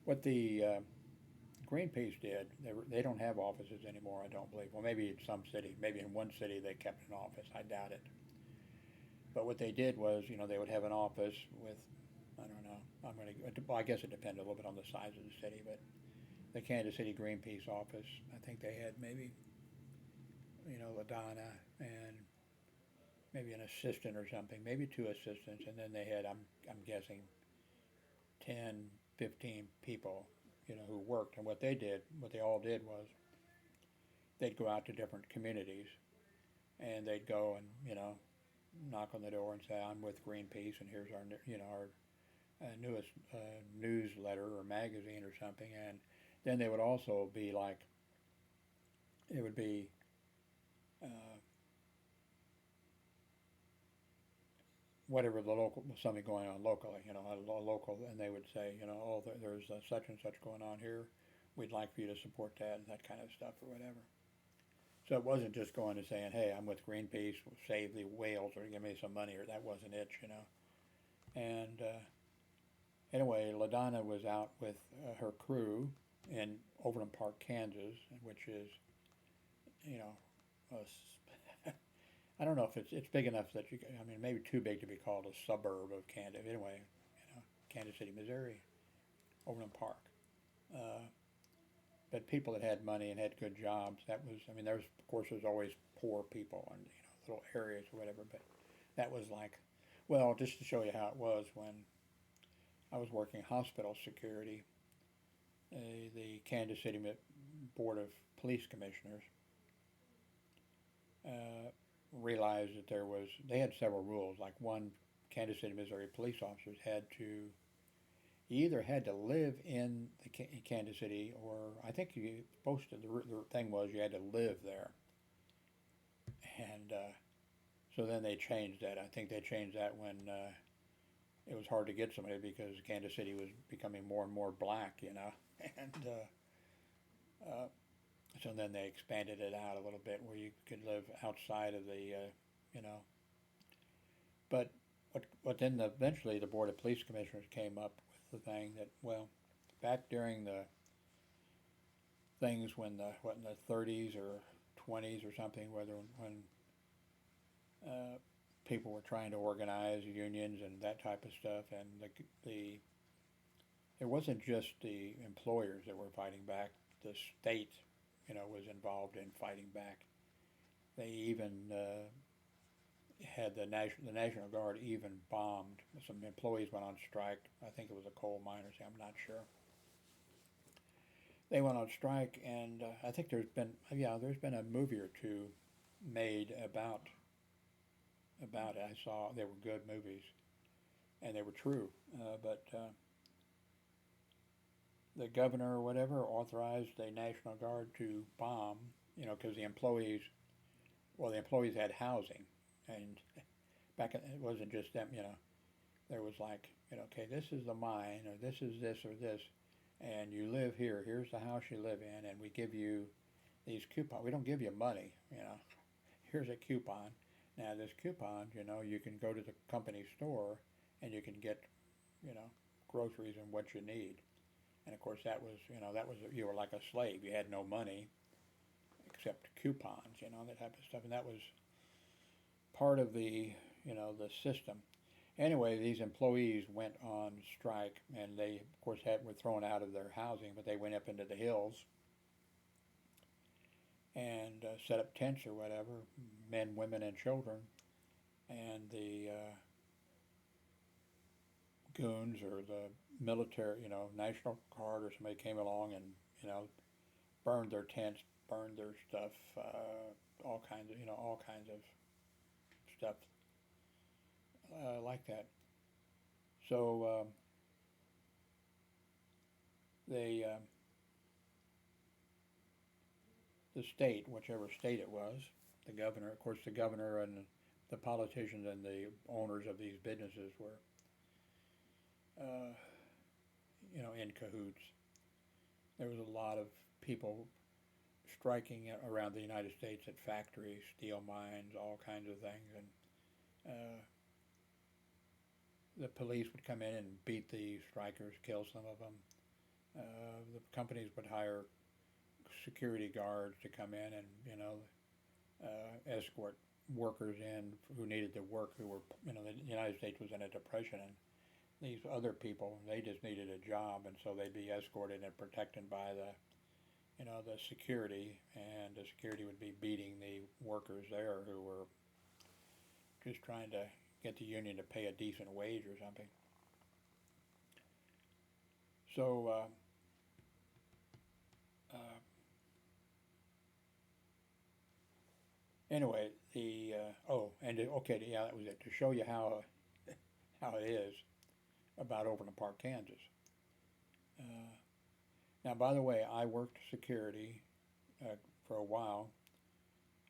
what the Greenpeace did, they don't have offices anymore, I don't believe. Well, maybe in some city, maybe in one city they kept an office, I doubt it. But what they did was, they would have an office with, I don't know, well, I guess it depended a little bit on the size of the city, but the Kansas City Greenpeace office, I think they had maybe, LaDonna and maybe an assistant or something, maybe two assistants, and then they had, I'm guessing, 10, 15 people, who worked. And what they all did was they'd go out to different communities and they'd go and, knock on the door and say, I'm with Greenpeace and here's our newest newsletter or magazine or something. And then they would also be like, it would be whatever the local, something going on locally, a local, and they would say, oh, there's such and such going on here. We'd like for you to support that and that kind of stuff or whatever. So it wasn't just going and saying, hey, I'm with Greenpeace, save the whales or give me some money, or that wasn't it, And anyway, LaDonna was out with her crew in Overland Park, Kansas, which is, a I don't know if it's big enough that maybe too big to be called a suburb of Kansas. Anyway, Kansas City, Missouri, Overland Park. But people that had money and had good jobs, that was, there's always poor people and, little areas or whatever, but that was like, well, just to show you how it was when I was working hospital security, the Kansas City Board of Police Commissioners realized that they had several rules. Like one, Kansas City, Missouri police officers you either had to live in Kansas City, or I think you supposed to, the thing was you had to live there. And so then they changed that. I think they changed that when it was hard to get somebody because Kansas City was becoming more and more black, and so then they expanded it out a little bit where you could live outside of the, But what then eventually the Board of Police Commissioners came up with the thing that, well, back during the things when in the 30s or 20s or something, when people were trying to organize unions and that type of stuff, and it wasn't just the employers that were fighting back, the state, was involved in fighting back. They even had the National Guard even bombed. Some employees went on strike. I think it was a coal miners. I'm not sure. They went on strike, and I think there's been a movie or two made about it. I saw they were good movies, and they were true. But the governor or whatever authorized the National Guard to bomb. Because the employees had housing, and it wasn't just them. There was like, okay, this is the mine, or this is this or this, and you live here. Here's the house you live in, and we give you these coupons. We don't give you money. Here's a coupon. Now this coupon, you can go to the company store, and you can get, you know, groceries and what you need. And of course, you were like a slave. You had no money except coupons, that type of stuff, and that was part of the system. Anyway, these employees went on strike, and they, of course, were thrown out of their housing, but they went up into the hills and set up tents or whatever, men, women, and children, and the goons or the military, National Guard or somebody came along and, burned their tents, burned their stuff, all kinds of stuff like that. So they, the state, whichever state it was, the governor, of course, the governor and the politicians and the owners of these businesses were, in cahoots. There was a lot of people striking around the United States at factories, steel mines, all kinds of things, and the police would come in and beat the strikers, kill some of them. The companies would hire security guards to come in and escort workers in who needed to work, who were the United States was in a depression, and these other people, they just needed a job, and so they'd be escorted and protected by the security, and the security would be beating the workers there who were just trying to get the union to pay a decent wage or something. So anyway, that was it. To show you how it is about Overland Park, Kansas. Now, by the way, I worked security for a while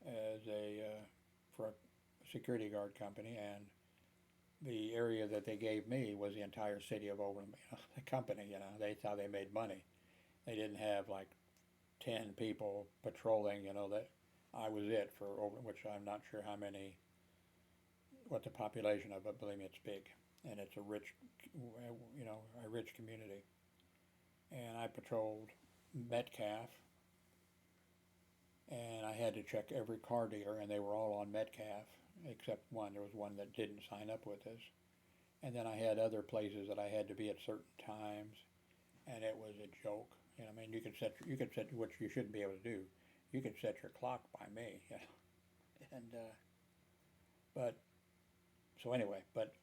as for a security guard company, and the area that they gave me was the entire city of Overland. The company, that's how they made money. They didn't have like 10 people patrolling. That I was it for Overland, which I'm not sure what the population of, but believe me, it's big, and it's a rich community. And I patrolled Metcalf, and I had to check every car dealer, and they were all on Metcalf except one. There was one that didn't sign up with us. And then I had other places that I had to be at certain times, and it was a joke. You could set which you shouldn't be able to do. You could set your clock by me, and but so anyway, but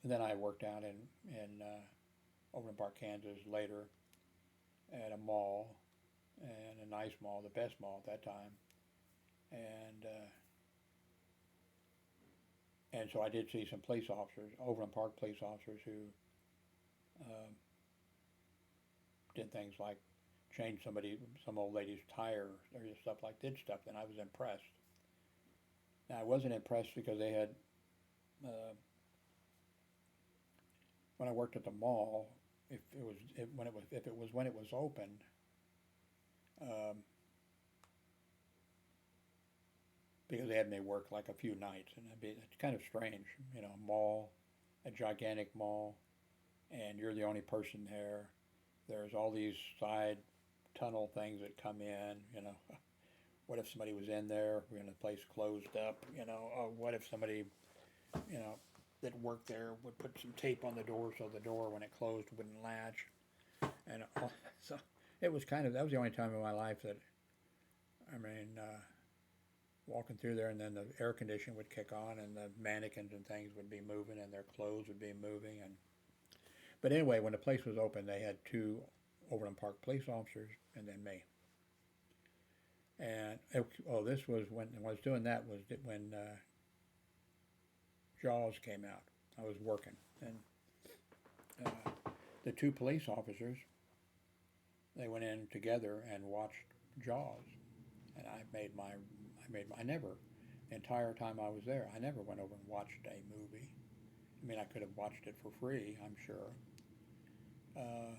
then I worked out in Overland Park, Kansas later at a mall, and a nice mall, the best mall at that time, and so I did see some police officers, Overland Park police officers, who did things like change some old lady's tire or did stuff, and I was impressed. Now I wasn't impressed because they had, when I worked at the mall, if it was when it was open, because they had me work like a few nights, and it's kind of strange, a gigantic mall, and you're the only person there. There's all these side tunnel things that come in, What if somebody was in there when the place closed up, What if somebody, that worked there would put some tape on the door so the door, when it closed, wouldn't latch. And so that was the only time in my life that I mean, walking through there, and then the air conditioning would kick on, and the mannequins and things would be moving, and their clothes would be moving. And but anyway, when the place was open, they had two Overland Park police officers, and then me. And this was when I was doing that was when Jaws came out. I was working, and the two police officers, they went in together and watched Jaws, and I never, the entire time I was there, I never went over and watched a movie. I mean, I could have watched it for free, I'm sure. Uh,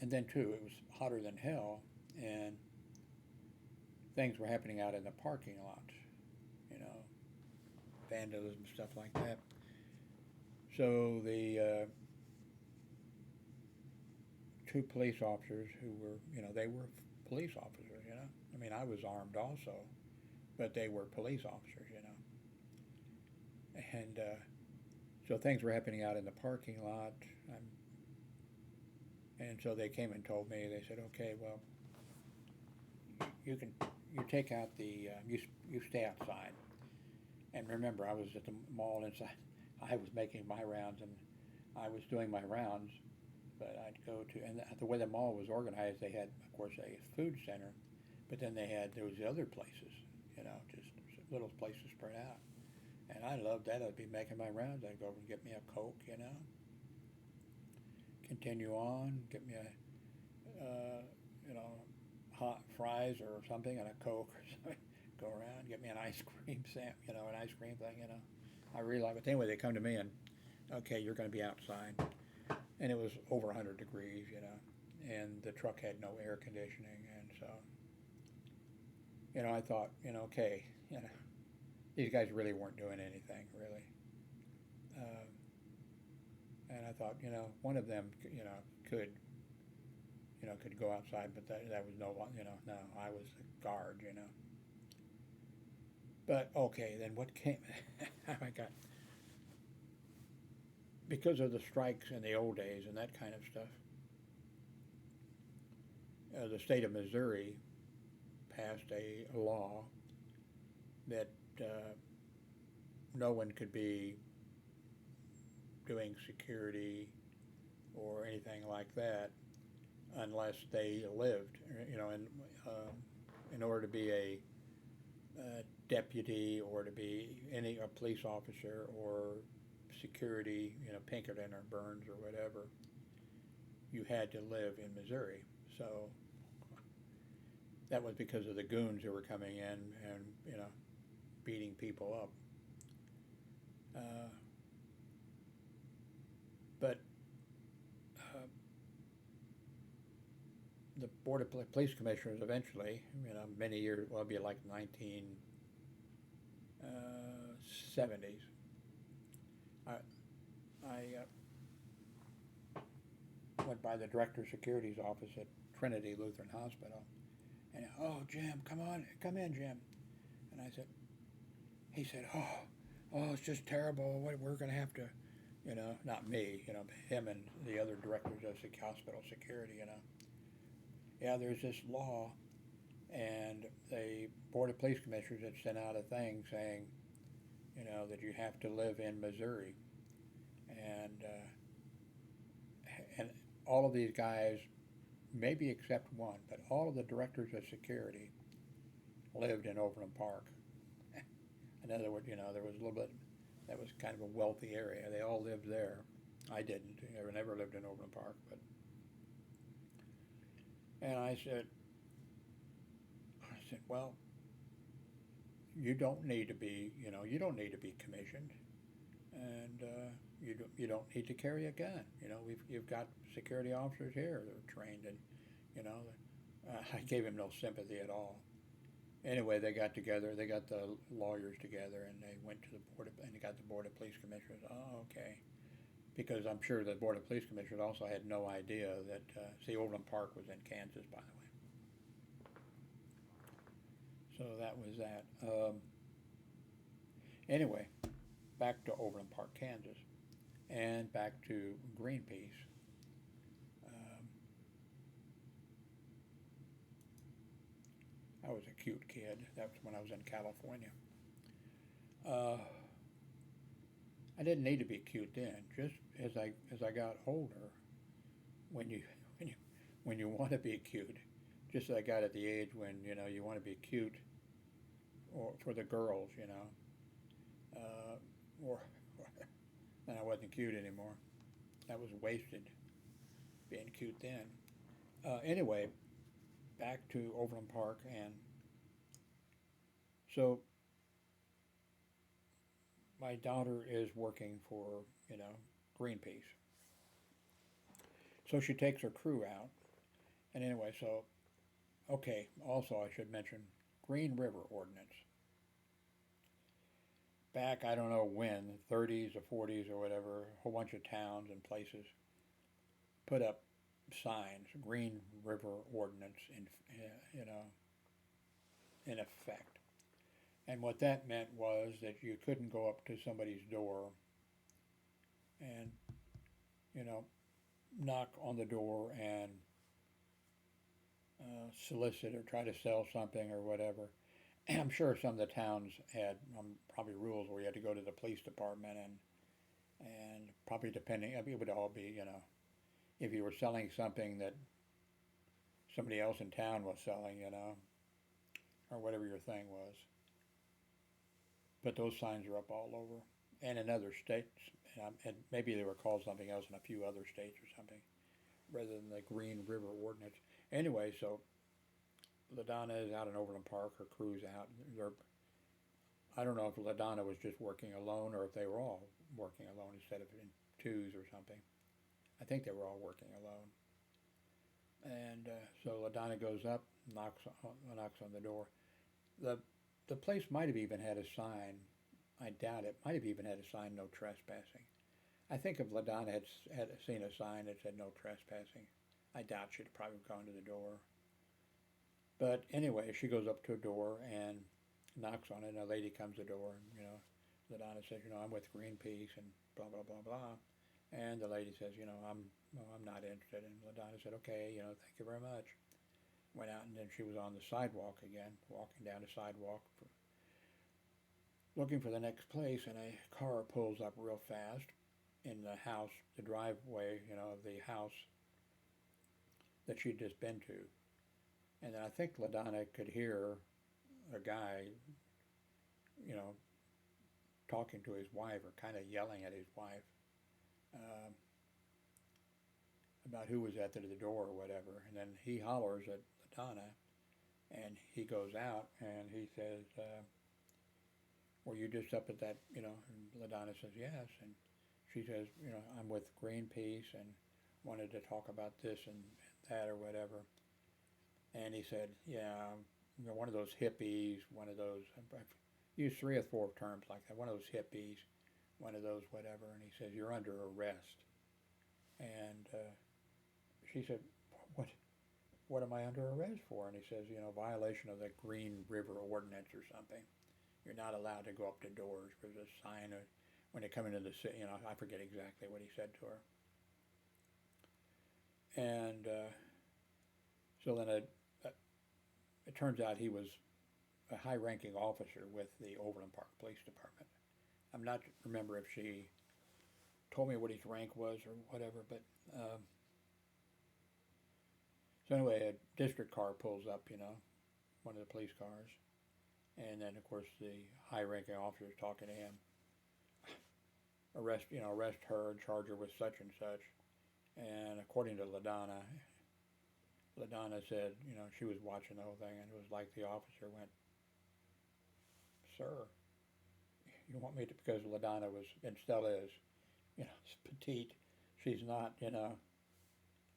and then too, it was hotter than hell, and things were happening out in the parking lot, you know, vandalism, stuff like that. So the two police officers who were, they were police officers, I mean, I was armed also, but they were police officers, And so things were happening out in the parking lot. And so they came and told me, they said, okay, well, you take out you stay outside. And remember, I was at the mall inside. I was making my rounds, and I was doing my rounds, but I'd go to, and the way the mall was organized, they had, of course, a food center, but then there was the other places, just little places spread out. And I loved that. I'd be making my rounds. I'd go over and get me a Coke, continue on, get me hot fries or something and a Coke or something. Go around, get me an ice cream an ice cream thing, I really like it. But anyway, they come to me and, okay, you're going to be outside. And it was over 100 degrees, and the truck had no air conditioning. And so, I thought, okay, these guys really weren't doing anything, really. And I thought, one of them, could go outside, but that was no, no, I was the guard, But okay, then what came? Oh my God! Because of the strikes in the old days and that kind of stuff, the state of Missouri passed a law that no one could be doing security or anything like that unless they lived, in order to be a deputy or to be a police officer or security, Pinkerton or Burns or whatever, you had to live in Missouri. So that was because of the goons who were coming in and, beating people up. But the Board of Police Commissioners eventually, many years, well, it'd be like 1970s. I went by the Director of Security's office at Trinity Lutheran Hospital, and oh, Jim, come in, Jim. And he said, oh, it's just terrible. We're going to have to, not me, him and the other directors of hospital security, Yeah, there's this law, and the Board of Police Commissioners had sent out a thing saying, that you have to live in Missouri. And all of these guys, maybe except one, but all of the directors of security lived in Overland Park. In other words, there was a little bit, that was kind of a wealthy area. They all lived there. I didn't. I never lived in Overland Park, but. And I said, well, you don't need to be, commissioned, and you don't need to carry a gun. You've got security officers here that are trained, and I gave him no sympathy at all. Anyway, they got together. They got the lawyers together, and they went to the and they got the Board of Police Commissioners. Oh, okay. Because I'm sure the Board of Police Commissioners also had no idea that, Overland Park was in Kansas, by the way. So that was that. Anyway, back to Overland Park, Kansas, and back to Greenpeace. I was a cute kid. That was when I was in California. Uh, I didn't need to be cute then. Just as I got older, when you when you when you want to be cute, just as I got at the age when you want to be cute, or for the girls, or then I wasn't cute anymore. That was wasted being cute then. Anyway, back to Overland Park, and so my daughter is working for Greenpeace, so she takes her crew out. And anyway, so okay. Also, I should mention Green River Ordinance. Back, I don't know when, 30s or 40s or whatever, a whole bunch of towns and places put up signs, Green River Ordinance, in effect. And what that meant was that you couldn't go up to somebody's door and, you know, knock on the door and solicit or try to sell something or whatever. And I'm sure some of the towns had probably rules where you had to go to the police department, and probably depending, it would all be, if you were selling something that somebody else in town was selling, or whatever your thing was. But those signs are up all over, and in other states, and maybe they were called something else in a few other states or something, rather than the Green River Ordinance. Anyway, so LaDonna is out in Overland Park. Her crew's out. I don't know if LaDonna was just working alone or if they were all working alone instead of in twos or something. I think they were all working alone. And so LaDonna goes up, knocks on the door. The the place might have even had a sign. I doubt it. Might have even had a sign, no trespassing. I think if LaDonna had seen a sign that said no trespassing, I doubt she'd probably gone to the door. But anyway, she goes up to a door and knocks on it, and a lady comes to the door, and LaDonna says, I'm with Greenpeace and blah blah blah blah, and the lady says, I'm not interested. And LaDonna said, okay, thank you very much. Went out, and then she was on the sidewalk again, walking down the sidewalk, looking for the next place, and a car pulls up real fast in the house, the driveway, of the house that she'd just been to. And then I think LaDonna could hear a guy, talking to his wife or kind of yelling at his wife uh, about who was at the door or whatever. And then he hollers at LaDonna, and he goes out and he says, were you just up at that, And LaDonna says, yes. And she says, I'm with Greenpeace and wanted to talk about this and that or whatever. And he said, yeah, one of those hippies, one of those, I've used 3 or 4 terms like that, one of those hippies, one of those whatever. And he says, you're under arrest. And she said, what am I under arrest for? And he says, violation of the Green River Ordinance or something. You're not allowed to go up to doors. There's a sign when they come into the city, I forget exactly what he said to her. And so then it turns out he was a high-ranking officer with the Overland Park Police Department. I'm not remember if she told me what his rank was or whatever, but so anyway, a district car pulls up, one of the police cars, and then of course the high-ranking officer is talking to him. Arrest her and charge her with such and such. And according to LaDonna said, she was watching the whole thing, and it was like the officer went, sir, you want me to, because LaDonna was, and still is, petite. She's not,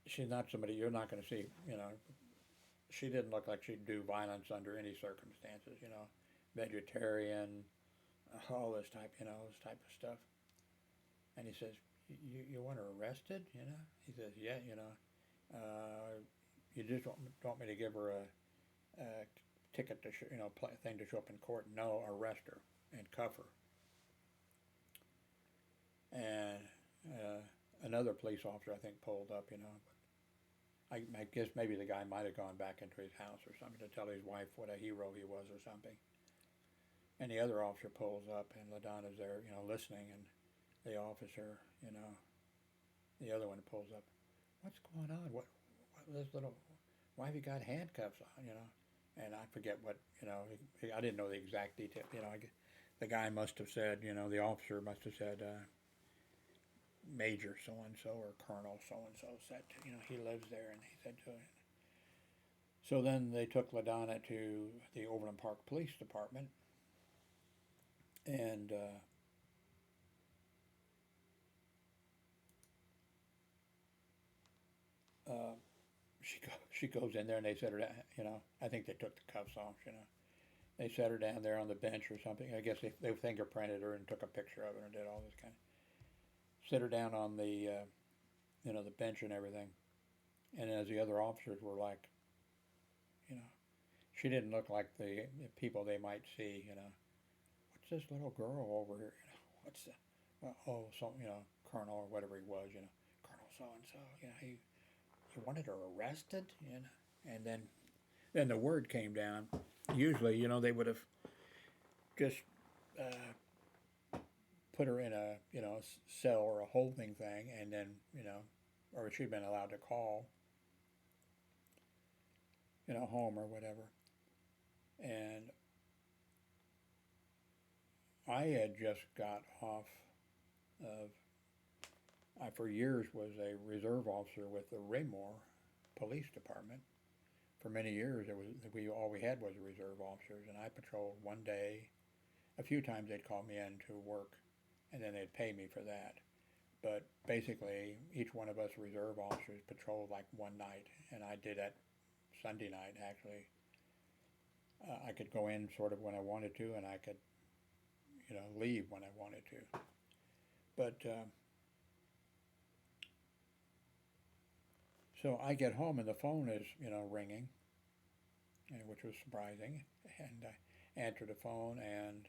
she's not somebody you're not going to see, she didn't look like she'd do violence under any circumstances, vegetarian, all this type, this type of stuff. And he says, you want her arrested, He says, yeah, you just want me to give her a ticket to, thing to show up in court. No, arrest her and cuff her. And another police officer, I think, pulled up, I guess maybe the guy might have gone back into his house or something to tell his wife what a hero he was or something. And the other officer pulls up, and LaDonna's there, listening, and the officer, the other one pulls up. What's going on? What this little? Why have you got handcuffs on? And I forget what, I didn't know the exact detail. The guy must have said, the officer must have said, Major so and so or Colonel so and so said, he lives there, and he said to it. So then they took LaDonna to the Overland Park Police Department, and she goes in there, and they set her down. I think they took the cuffs off. They set her down there on the bench or something. I guess they fingerprinted her and took a picture of her and did all this kind of. Set her down on the the bench and everything. And as the other officers were like, she didn't look like the people they might see. What's this little girl over here? What's that? Oh, some colonel or whatever he was. Colonel so and so. He wanted her arrested. And then the word came down. Usually, they would have just put her in a cell or a holding thing, and then or she'd been allowed to call home or whatever. And I had just got off of. I for years was a reserve officer with the Raymore Police Department. For many years, all we had was reserve officers, and I patrolled one day. A few times they'd call me in to work, and then they'd pay me for that. But basically, each one of us reserve officers patrolled like one night, and I did that Sunday night actually. I could go in sort of when I wanted to, and I could, leave when I wanted to. But so I get home and the phone is, ringing, which was surprising, and I answer the phone, and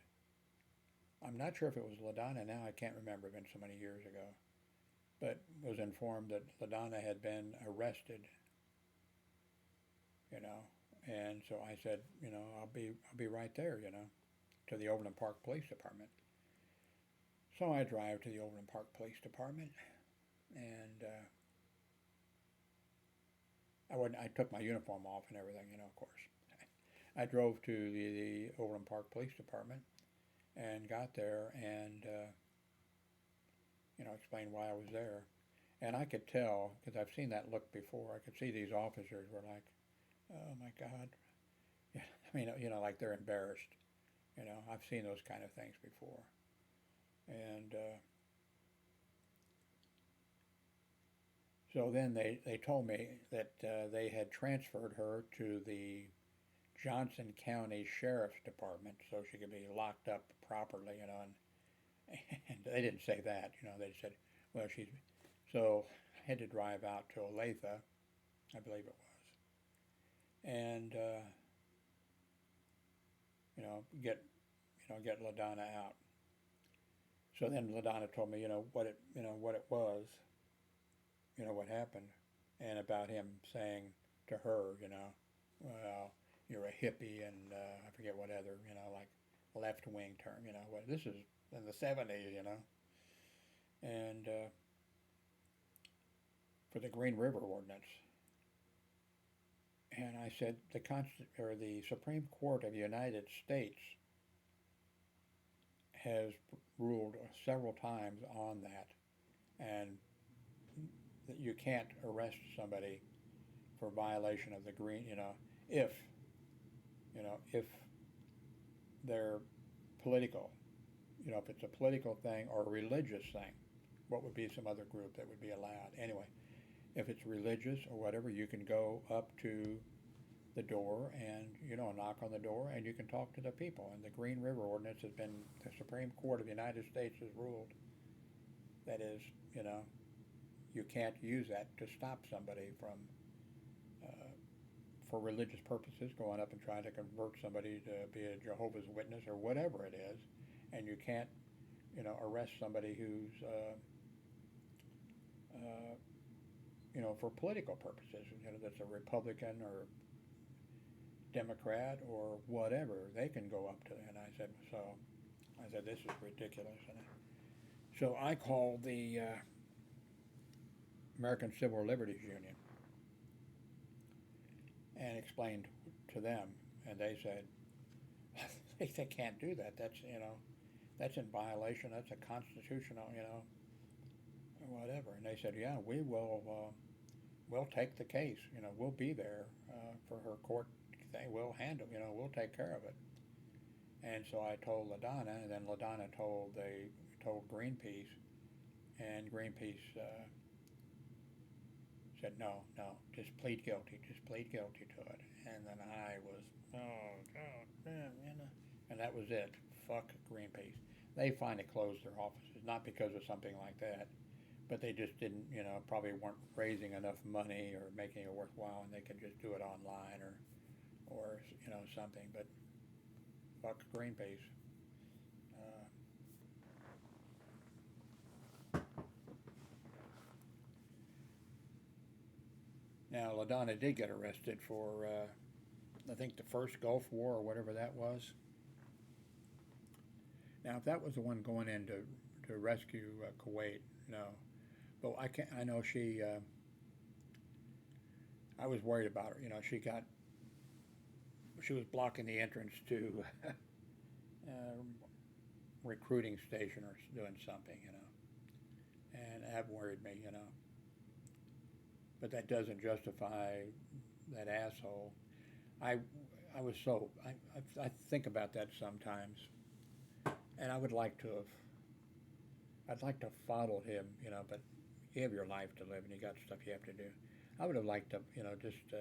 I'm not sure if it was LaDonna now. I can't remember. It's been so many years ago, but was informed that LaDonna had been arrested. And so I said, I'll be right there, to the Overland Park Police Department. So I drive to the Overland Park Police Department, and I took my uniform off and everything, of course. I drove to the Overland Park Police Department and got there and, explained why I was there. And I could tell, because I've seen that look before, I could see these officers were like, oh my God. Yeah, I mean, like they're embarrassed. I've seen those kind of things before. And so then they told me that they had transferred her to the Johnson County Sheriff's Department so she could be locked up properly, and they didn't say that, they said, well, so I had to drive out to Olathe, I believe it was, and, get LaDonna out. So then LaDonna told me, what it was, what happened, and about him saying to her, well, you're a hippie, and I forget what other, like left-wing term, what this is in the 70s, and for the Green River Ordinance. And I said the Supreme Court of the United States has ruled several times on that, and that you can't arrest somebody for violation of the green, if they're political, if it's a political thing or a religious thing. What would be some other group that would be allowed? Anyway, if it's religious or whatever, you can go up to the door and, knock on the door and you can talk to the people. And the Green River Ordinance has been, the Supreme Court of the United States has ruled that is, you can't use that to stop somebody from, for religious purposes, going up and trying to convert somebody to be a Jehovah's Witness or whatever it is. And you can't, arrest somebody who's for political purposes, that's a Republican or Democrat or whatever, they can go up to. And I said, this is ridiculous. So I called the American Civil Liberties Union and explained to them, and they said they can't do that. That's in violation. That's a constitutional, whatever. And they said, yeah, we will. We'll take the case. We'll be there for her court thing. We'll handle. We'll take care of it. And so I told LaDonna, and then LaDonna told Greenpeace, and Greenpeace said no, just plead guilty, to it. And then I was, oh God, man, and that was it. Fuck Greenpeace. They finally closed their offices, not because of something like that, but they just didn't, probably weren't raising enough money or making it worthwhile, and they could just do it online or something. But fuck Greenpeace. Now LaDonna did get arrested for, I think, the first Gulf War or whatever that was. Now, if that was the one going in to rescue Kuwait, no. But I know she. I was worried about her. She was blocking the entrance to recruiting station or doing something, and that worried me, But that doesn't justify that asshole. I I was so I think about that sometimes, and I'd like to have followed him, But you have your life to live, and you got stuff you have to do. I would have liked to, just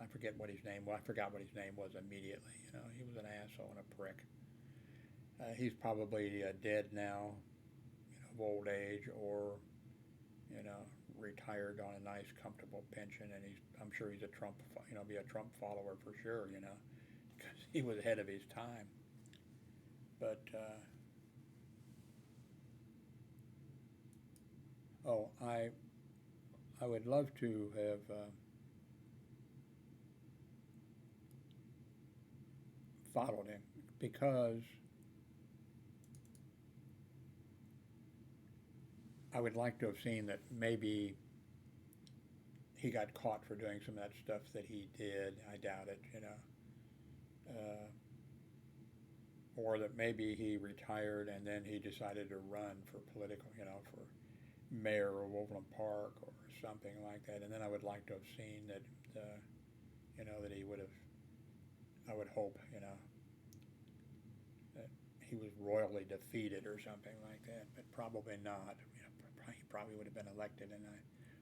I forget what his name was. I forgot what his name was immediately. He was an asshole and a prick. He's probably dead now, of old age, or retired on a nice, comfortable pension, and I'm sure he's a Trump, be a Trump follower for sure, because he was ahead of his time. But I would love to have followed him because I would like to have seen that maybe he got caught for doing some of that stuff that he did. I doubt it, or that maybe he retired and then he decided to run for political, for mayor of Overland Park or something like that. And then I would like to have seen that, that he would have. I would hope, that he was royally defeated or something like that, but probably not. He probably would have been elected, and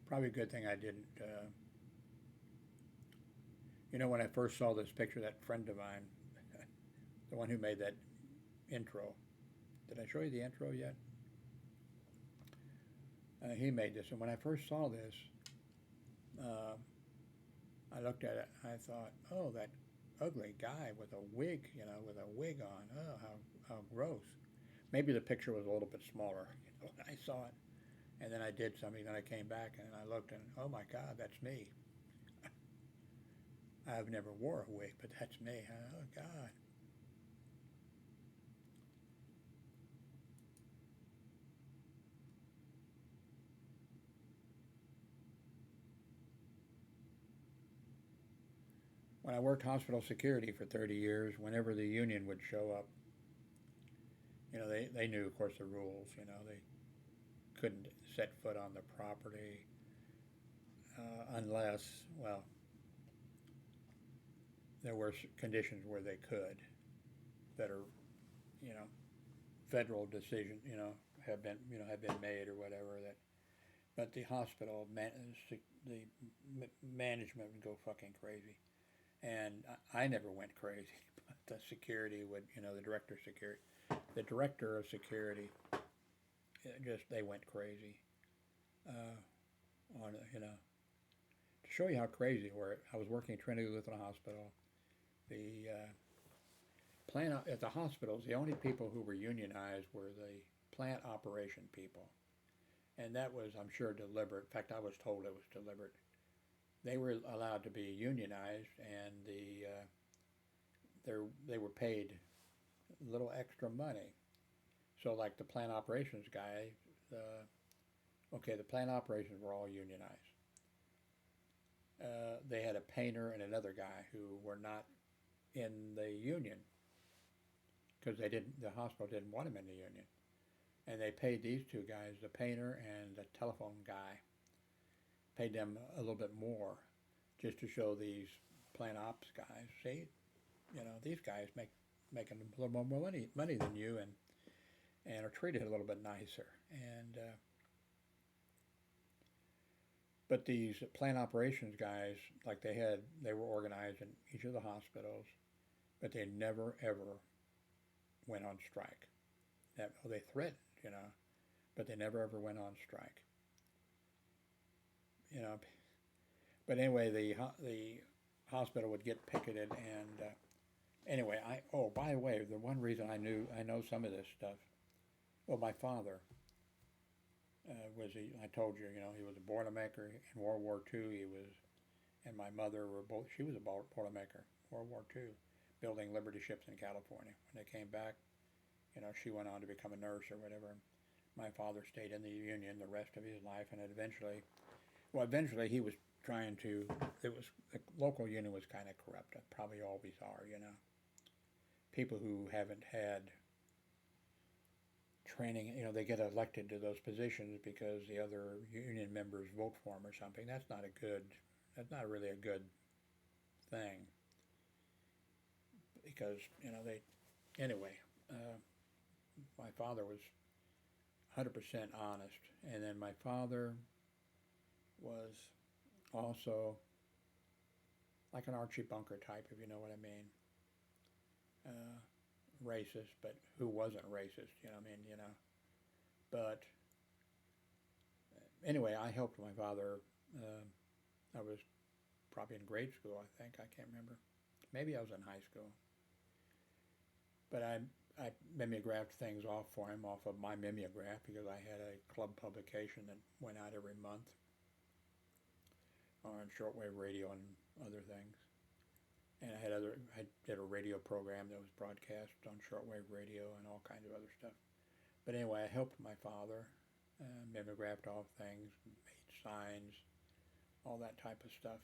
probably a good thing I didn't. When I first saw this picture, that friend of mine, the one who made that intro, did I show you the intro yet? He made this, and when I first saw this, I looked at it, and I thought, oh, that ugly guy with a wig, on. Oh, how gross. Maybe the picture was a little bit smaller, when I saw it. And then I did something, then I came back and I looked and, oh my God, that's me. I've never wore a wig, but that's me. Oh God. When I worked hospital security for 30 years, whenever the union would show up, they knew, of course, the rules. They couldn't set foot on the property unless, well, there were conditions where they could that are, federal decisions, have been made or whatever. But the hospital, the management would go fucking crazy, and I never went crazy, but the security would, the director of security, they went crazy. On to show you how crazy they were. I was working at Trinity Lutheran Hospital. The plant at the hospitals, the only people who were unionized were the plant operation people, And that was, I'm sure, deliberate. In fact, I was told it was deliberate. They were allowed to be unionized, and they were paid a little extra money. So, like the plant operations guy, the plant operations were all unionized. They had a painter and another guy who were not in the union because the hospital didn't want him in the union, and they paid these two guys, the painter and the telephone guy, paid them a little bit more, just to show these plant ops guys, see, these guys making a little more money than you, and are treated a little bit nicer, and but these plant operations guys, like they were organized in each of the hospitals, but they never ever went on strike. They threatened, but they never ever went on strike. You know, but anyway, the hospital would get picketed, and anyway, by the way, the one reason I know some of this stuff. Well, my father I told you, he was a Boilermaker in World War II. He was, and my mother were both. She was a Boilermaker, World War II, building Liberty ships in California. When they came back, she went on to become a nurse or whatever. My father stayed in the Union the rest of his life, and eventually he was trying to. The local union was kind of corrupt. It probably always are, People who haven't had training, they get elected to those positions because the other union members vote for them or something. That's not really a good thing. Because, anyway, my father was 100% honest. And then my father was also like an Archie Bunker type, if you know what I mean. Racist, but who wasn't racist, But anyway, I helped my father. I was probably in grade school, I think. I can't remember. Maybe I was in high school. But I mimeographed things off for him off of my mimeograph because I had a club publication that went out every month on shortwave radio and other things. And I did a radio program that was broadcast on shortwave radio and all kinds of other stuff. But anyway, I helped my father, mimeographed off things, made signs, all that type of stuff.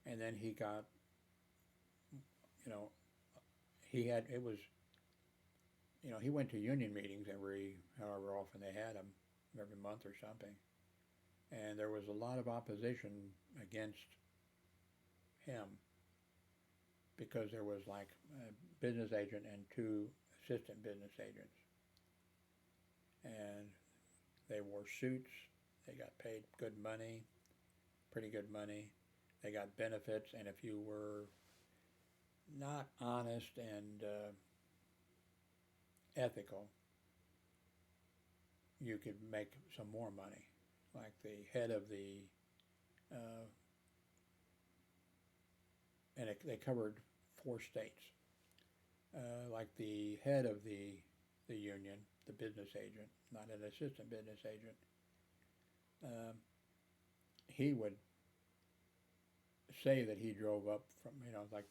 And then he got, it was, he went to union meetings however often they had them, every month or something. And there was a lot of opposition against him because there was like a business agent and two assistant business agents, and they wore suits, they got paid good money, pretty good money, they got benefits, and if you were not honest and ethical, you could make some more money. Like the head of the and they covered 4 states. Like the head of the union, the business agent, not an assistant business agent, he would say that he drove up from,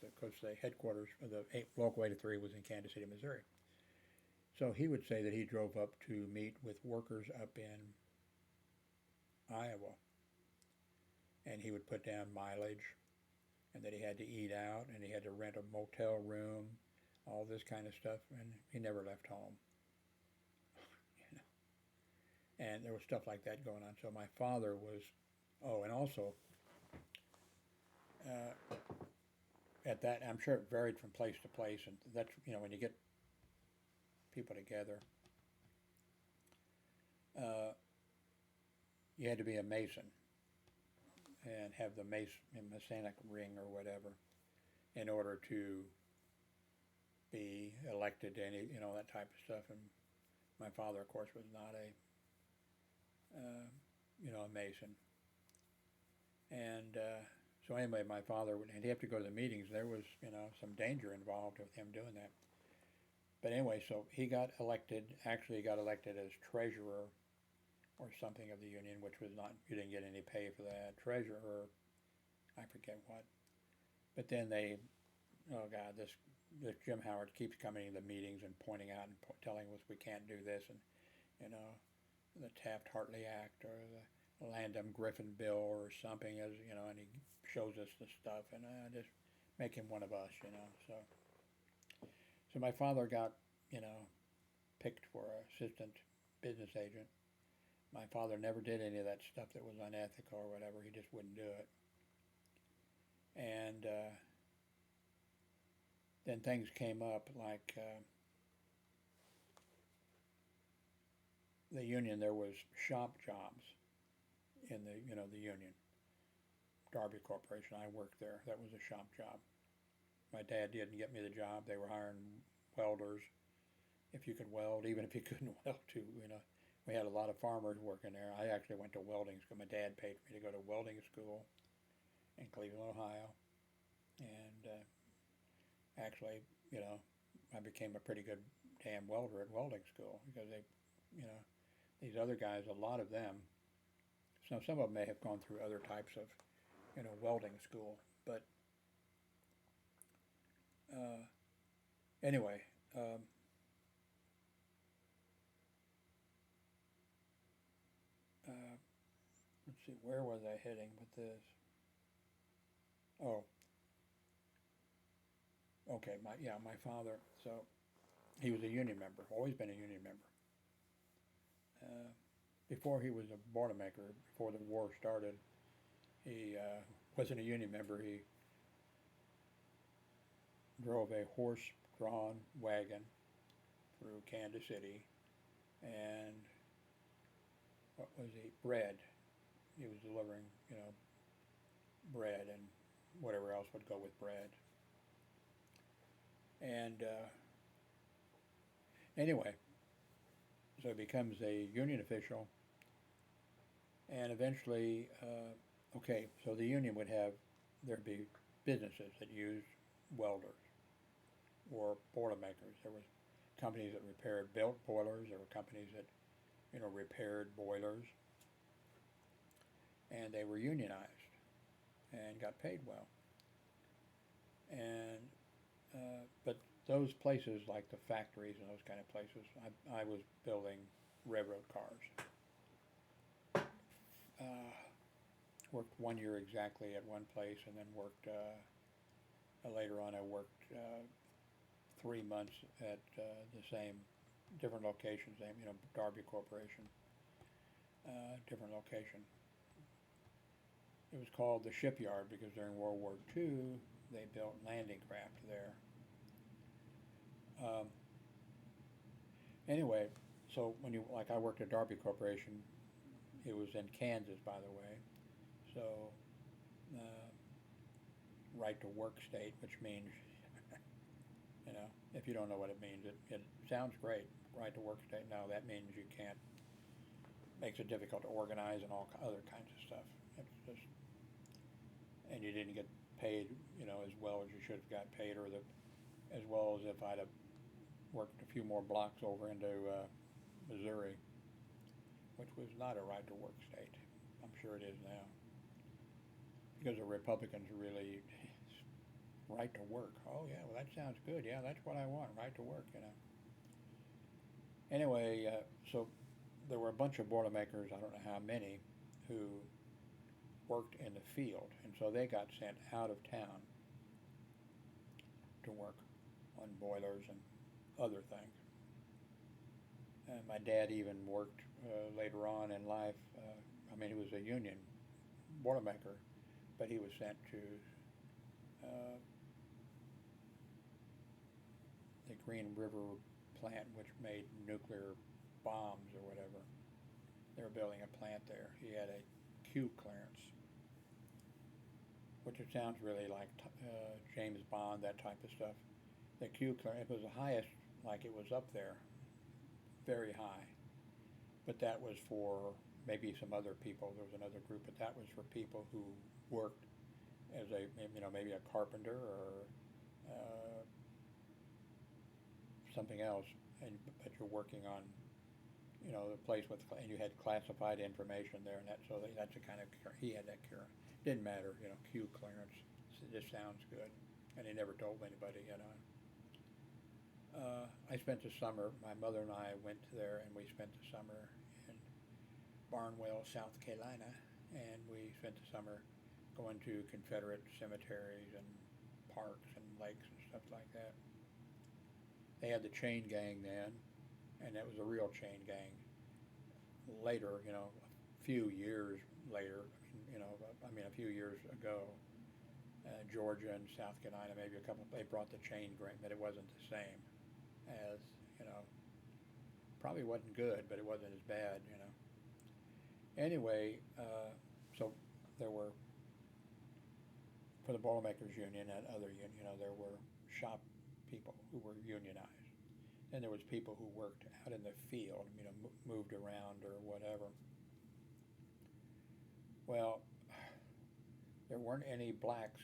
because the headquarters of the local 83 was in Kansas City, Missouri. So he would say that he drove up to meet with workers up in Iowa, and he would put down mileage, and that he had to eat out, and he had to rent a motel room, all this kind of stuff, and he never left home. And there was stuff like that going on. So my father was, and also, at that, I'm sure it varied from place to place, and that's, when you get people together, you had to be a Mason and have the Masonic ring or whatever in order to be elected to any, that type of stuff. And my father, of course, was not a Mason. And so anyway, my father, and he'd have to go to the meetings. There was, some danger involved with him doing that. But anyway, so he got elected. Actually, he got elected as treasurer or something of the union, which was not. You didn't get any pay for that. Treasurer, I forget what. But then they, oh God, this Jim Howard keeps coming to the meetings and pointing out and telling us we can't do this, and you know, the Taft-Hartley Act or the Landon-Griffin bill or something, as you know, and he shows us the stuff, and just make him one of us, you know. So my father got, you know, picked for assistant business agent. My father never did any of that stuff that was unethical or whatever. He just wouldn't do it. And then things came up like the union. There was shop jobs in the the union. Darby Corporation. I worked there. That was a shop job. My dad didn't get me the job. They were hiring welders. If you could weld, even if you couldn't weld too, you know. We had a lot of farmers working there. I actually went to welding school. My dad paid for me to go to welding school in Cleveland, Ohio, and actually, you know, I became a pretty good damn welder at welding school because they, you know, these other guys, a lot of them. So some of them may have gone through other types of, you know, welding school, but uh, anyway. Uh, let's see, where was I heading with this? Oh, okay, my father. So he was a union member, always been a union member. Uh, Before he was a Boilermaker, before the war started, he wasn't a union member. He drove a horse-drawn wagon through Kansas City, and what was he? Bread. He was delivering, you know, bread and whatever else would go with bread. And anyway, so he becomes a union official, and eventually, okay, so the union would have, there'd be businesses that used welders or Boilermakers. There was companies that repaired built boilers. There were companies that, you know, repaired boilers, and they were unionized and got paid well. And but those places, like the factories and those kind of places, I was building railroad cars. Uh, Worked 1 year exactly at one place, and then worked later on. I worked 3 months at the same, different location, same, you know, Darby Corporation, different location. It was called the shipyard because during World War II they built landing craft there. Um, anyway, so when you, like, I worked at Darby Corporation. It was in Kansas, by the way. So uh, right to work state, which means, you know, if you don't know what it means, it sounds great. Right to work state. No, that means you can't. Makes it difficult to organize and all other kinds of stuff. It's just, and you didn't get paid, you know, as well as you should have got paid, or as well as if I'd have worked a few more blocks over into Missouri, which was not a right to work state. I'm sure it is now, because the Republicans really right to work. Oh yeah, well that sounds good. Yeah, that's what I want. Right to work, you know. Anyway, so there were a bunch of Boilermakers. I don't know how many who worked in the field, and so they got sent out of town to work on boilers and other things. My dad even worked later on in life. I mean, he was a union Boilermaker, but he was sent to uh, the Green River plant, which made nuclear bombs or whatever. They were building a plant there. He had a Q clearance, which it sounds really like James Bond, that type of stuff. The Q clearance, it was the highest, like it was up there, very high. But that was for maybe some other people. There was another group, but that was for people who worked as a, you know, maybe a carpenter or uh, something else, but you're working on, the place with, and you had classified information there, and that's the kind of, he had that clearance. Didn't matter, Q clearance. This sounds good, and he never told anybody. I spent the summer. My mother and I went there, and we spent the summer in Barnwell, South Carolina, and we spent the summer going to Confederate cemeteries and parks and lakes and stuff like that. They had the chain gang then, and that was a real chain gang. Later, a few years later, a few years ago, Georgia and South Carolina, maybe a couple, they brought the chain gang, but it wasn't the same as, probably wasn't good, but it wasn't as bad. Anyway, so there were, for the Boilermakers Union and other union, there were shop people who were unionized. And there was people who worked out in the field, moved around or whatever. Well, there weren't any blacks.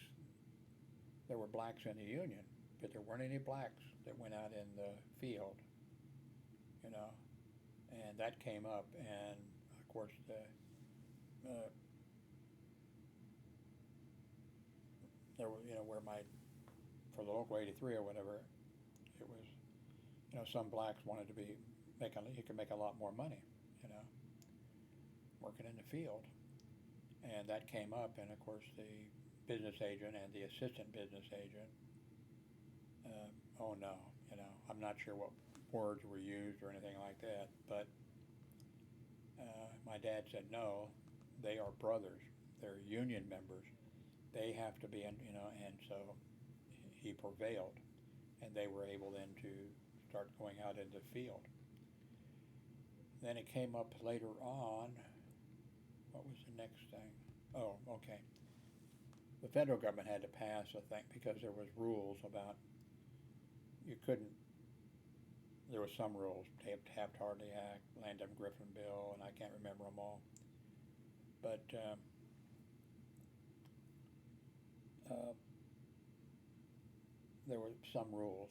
There were blacks in the union, but there weren't any blacks that went out in the field, and that came up, and of course there was, where for the local 83 or whatever, it was, some blacks wanted to you could make a lot more money, working in the field. And that came up, and of course the business agent and the assistant business agent, oh no, I'm not sure what words were used or anything like that, but my dad said, no, they are brothers, they're union members, they have to be in, and so he prevailed, and they were able then to start going out into the field. Then it came up later on. What was the next thing? Oh, okay. The federal government had to pass a thing because there was rules about you couldn't. There were some rules: Taft-Hartley Act, Landon-Griffin Bill, and I can't remember them all. But there were some rules.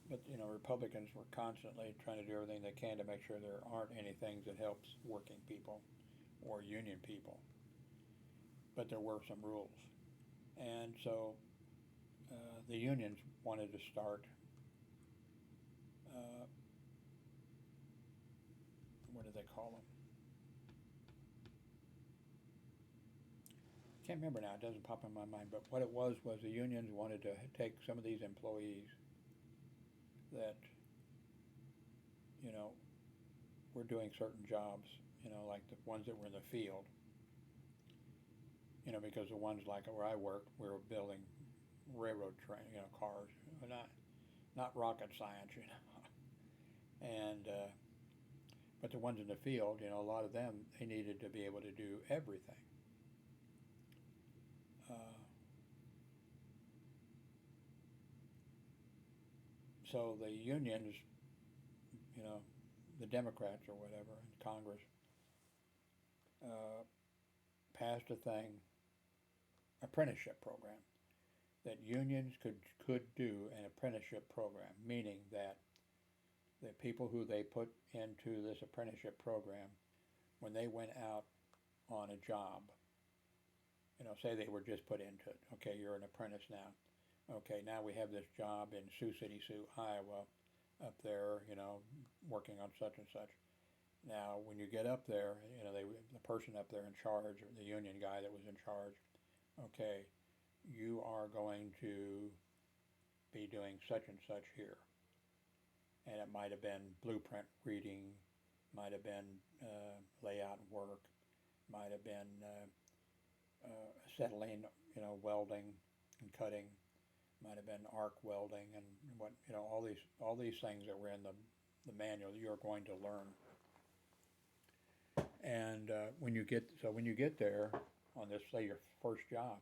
But Republicans were constantly trying to do everything they can to make sure there aren't any things that helps working people or union people. But there were some rules, and so the unions wanted to start. What do they call them? I can't remember now. It doesn't pop in my mind. But what it was the unions wanted to take some of these employees that, were doing certain jobs, like the ones that were in the field, because the ones like where I worked, we were building railroad train, cars, not rocket science, and, but the ones in the field, a lot of them, they needed to be able to do everything. So the unions, the Democrats or whatever in Congress, passed a thing, apprenticeship program, that unions could do an apprenticeship program, meaning that the people who they put into this apprenticeship program, when they went out on a job, say they were just put into it, okay, you're an apprentice now. Okay, now we have this job in Sioux City, Iowa, up there, working on such and such. Now, when you get up there, the person up there in charge, or the union guy that was in charge, okay, you are going to be doing such and such here. And it might have been blueprint reading, might have been layout work, might have been acetylene, welding and cutting, might have been arc welding, and what all these things that were in the manual you're going to learn. And when you get there on this, say your first job,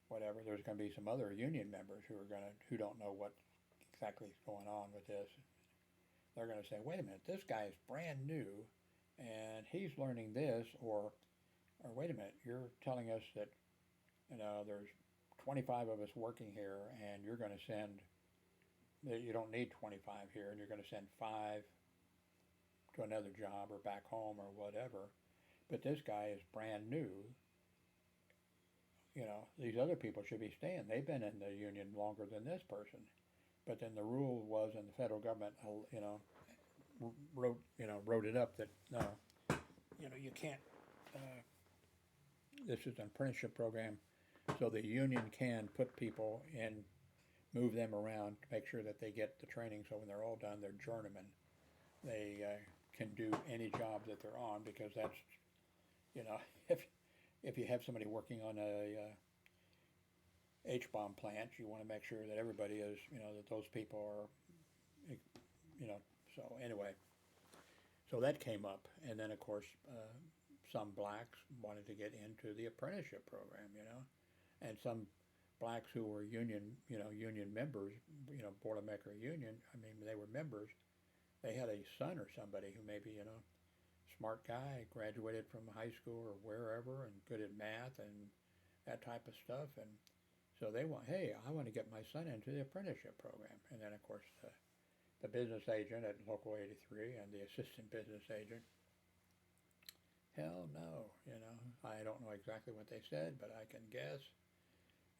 whatever, there's going to be some other union members who don't know what exactly is going on with this. They're going to say, wait a minute, this guy is brand new, and he's learning this, or wait a minute, you're telling us that there's 25 of us working here, and you're going to send that you don't need 25 here, and you're going to send 5 to another job or back home or whatever. But this guy is brand new. You know, these other people should be staying. They've been in the union longer than this person. But then the rule was, and the federal government, wrote it up that no, you can't. This is an apprenticeship program, so the union can put people in, move them around to make sure that they get the training. So when they're all done, they're journeymen. They can do any job that they're on because that's, you know, if you have somebody working on a H-bomb plant, you want to make sure that everybody is, that those people are, so anyway, so that came up. And then, of course, some blacks wanted to get into the apprenticeship program, and some blacks who were union members, Boilermaker Union, I mean, they were members. They had a son or somebody who maybe, smart guy, graduated from high school or wherever and good at math and that type of stuff. And so they want, hey, I want to get my son into the apprenticeship program. And then, of course, the business agent at Local 83 and the assistant business agent, hell no, I don't know exactly what they said, but I can guess.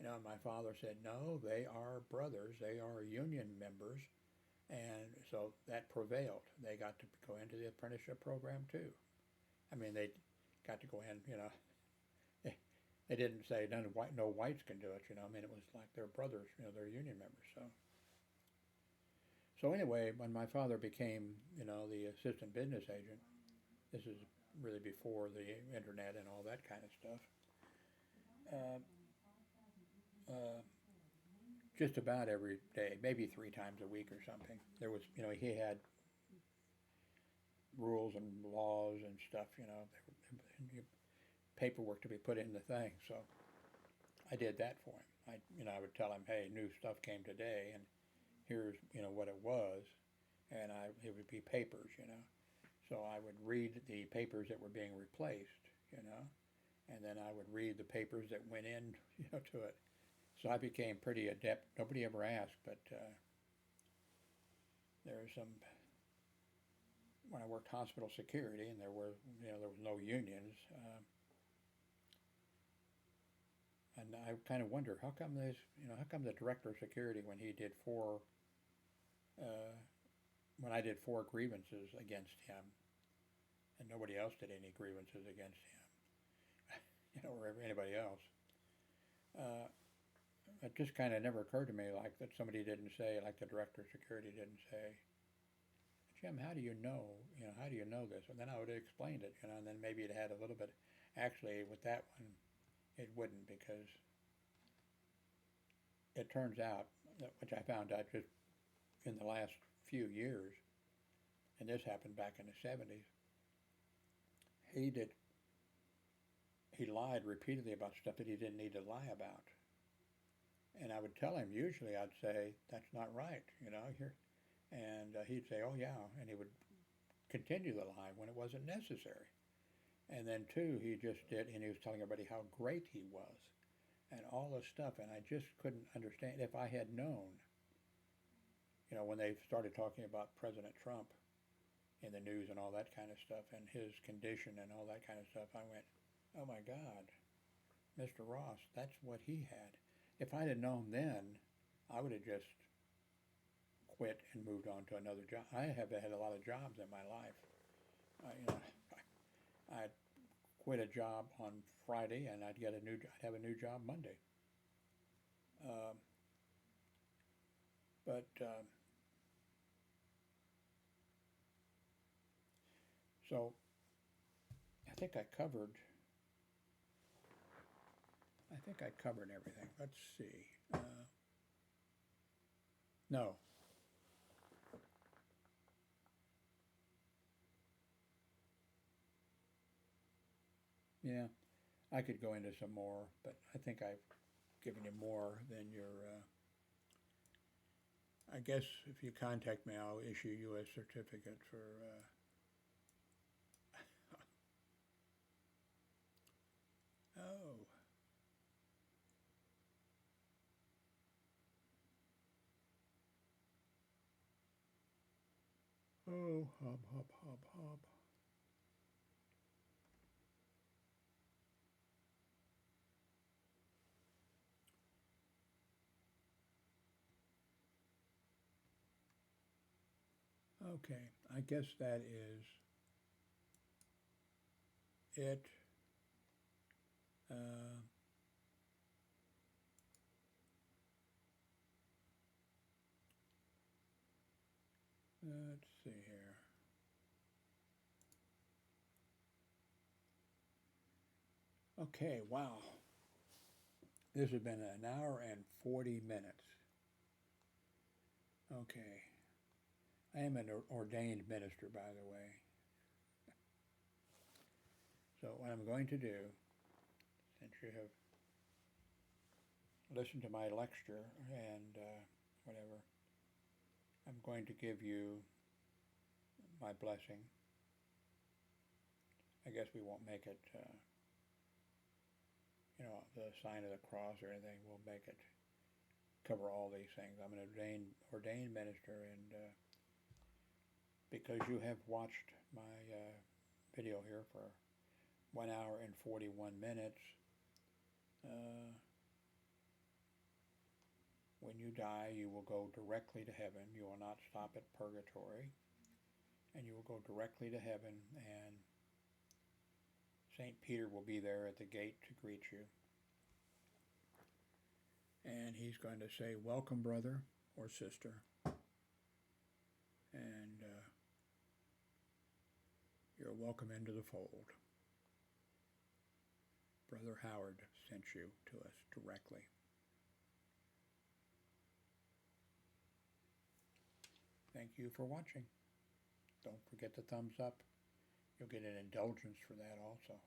My father said, no, they are brothers. They are union members. And so that prevailed. They got to go into the apprenticeship program too. I mean, they got to go in, they didn't say no whites can do it, I mean, it was like they're brothers, they're union members. So anyway, when my father became, the assistant business agent, this is really before the internet and all that kind of stuff. Just about every day, maybe 3 times a week or something. There was, he had rules and laws and stuff, paperwork to be put in the thing. So I did that for him. I would tell him, hey, new stuff came today, and here's, what it was, and it would be papers, So I would read the papers that were being replaced, and then I would read the papers that went in, to it. So I became pretty adept. Nobody ever asked, but there was some, when I worked hospital security and there was no unions, and I kind of wonder how come the director of security, when I did 4 grievances against him, and nobody else did any grievances against him, or anybody else. It just kind of never occurred to me, like, that somebody didn't say, like the director of security didn't say, Jim, how do you know this? And then I would have explained it, and then maybe it had a little bit. Actually, with that one, it wouldn't, because it turns out, which I found out just in the last few years, and this happened back in the 70s, he lied repeatedly about stuff that he didn't need to lie about. And I would tell him, usually I'd say, that's not right, and he'd say, oh yeah, and he would continue the lie when it wasn't necessary. And then too, he just did, and he was telling everybody how great he was, and all this stuff, and I just couldn't understand. If I had known, when they started talking about President Trump in the news and all that kind of stuff, and his condition and all that kind of stuff, I went, oh my God, Mr. Ross, that's what he had. If I'd have known then, I would have just quit and moved on to another job. I have had a lot of jobs in my life. I'd quit a job on Friday, and I'd have a new job Monday. So I think I covered everything. Let's see. No. Yeah, I could go into some more, but I think I've given you more than your. I guess if you contact me, I'll issue you a certificate for. Oh. Oh, hub, hub, hub, hub. Okay, I guess that is it. Uh, let's see here. Okay, wow. This has been an hour and 40 minutes. Okay. I am an ordained minister, by the way. So, what I'm going to do, since you have listened to my lecture and whatever, I'm going to give you my blessing. I guess we won't make it, the sign of the cross or anything. We'll make it cover all these things. I'm an ordained minister, and because you have watched my video here for 1 hour and 41 minutes, uh, when you die, you will go directly to heaven. You will not stop at purgatory, and you will go directly to heaven, and St. Peter will be there at the gate to greet you. And he's going to say, "Welcome, brother or sister." And you're welcome into the fold. Brother Howard sent you to us directly. Thank you for watching. Don't forget the thumbs up. You'll get an indulgence for that also.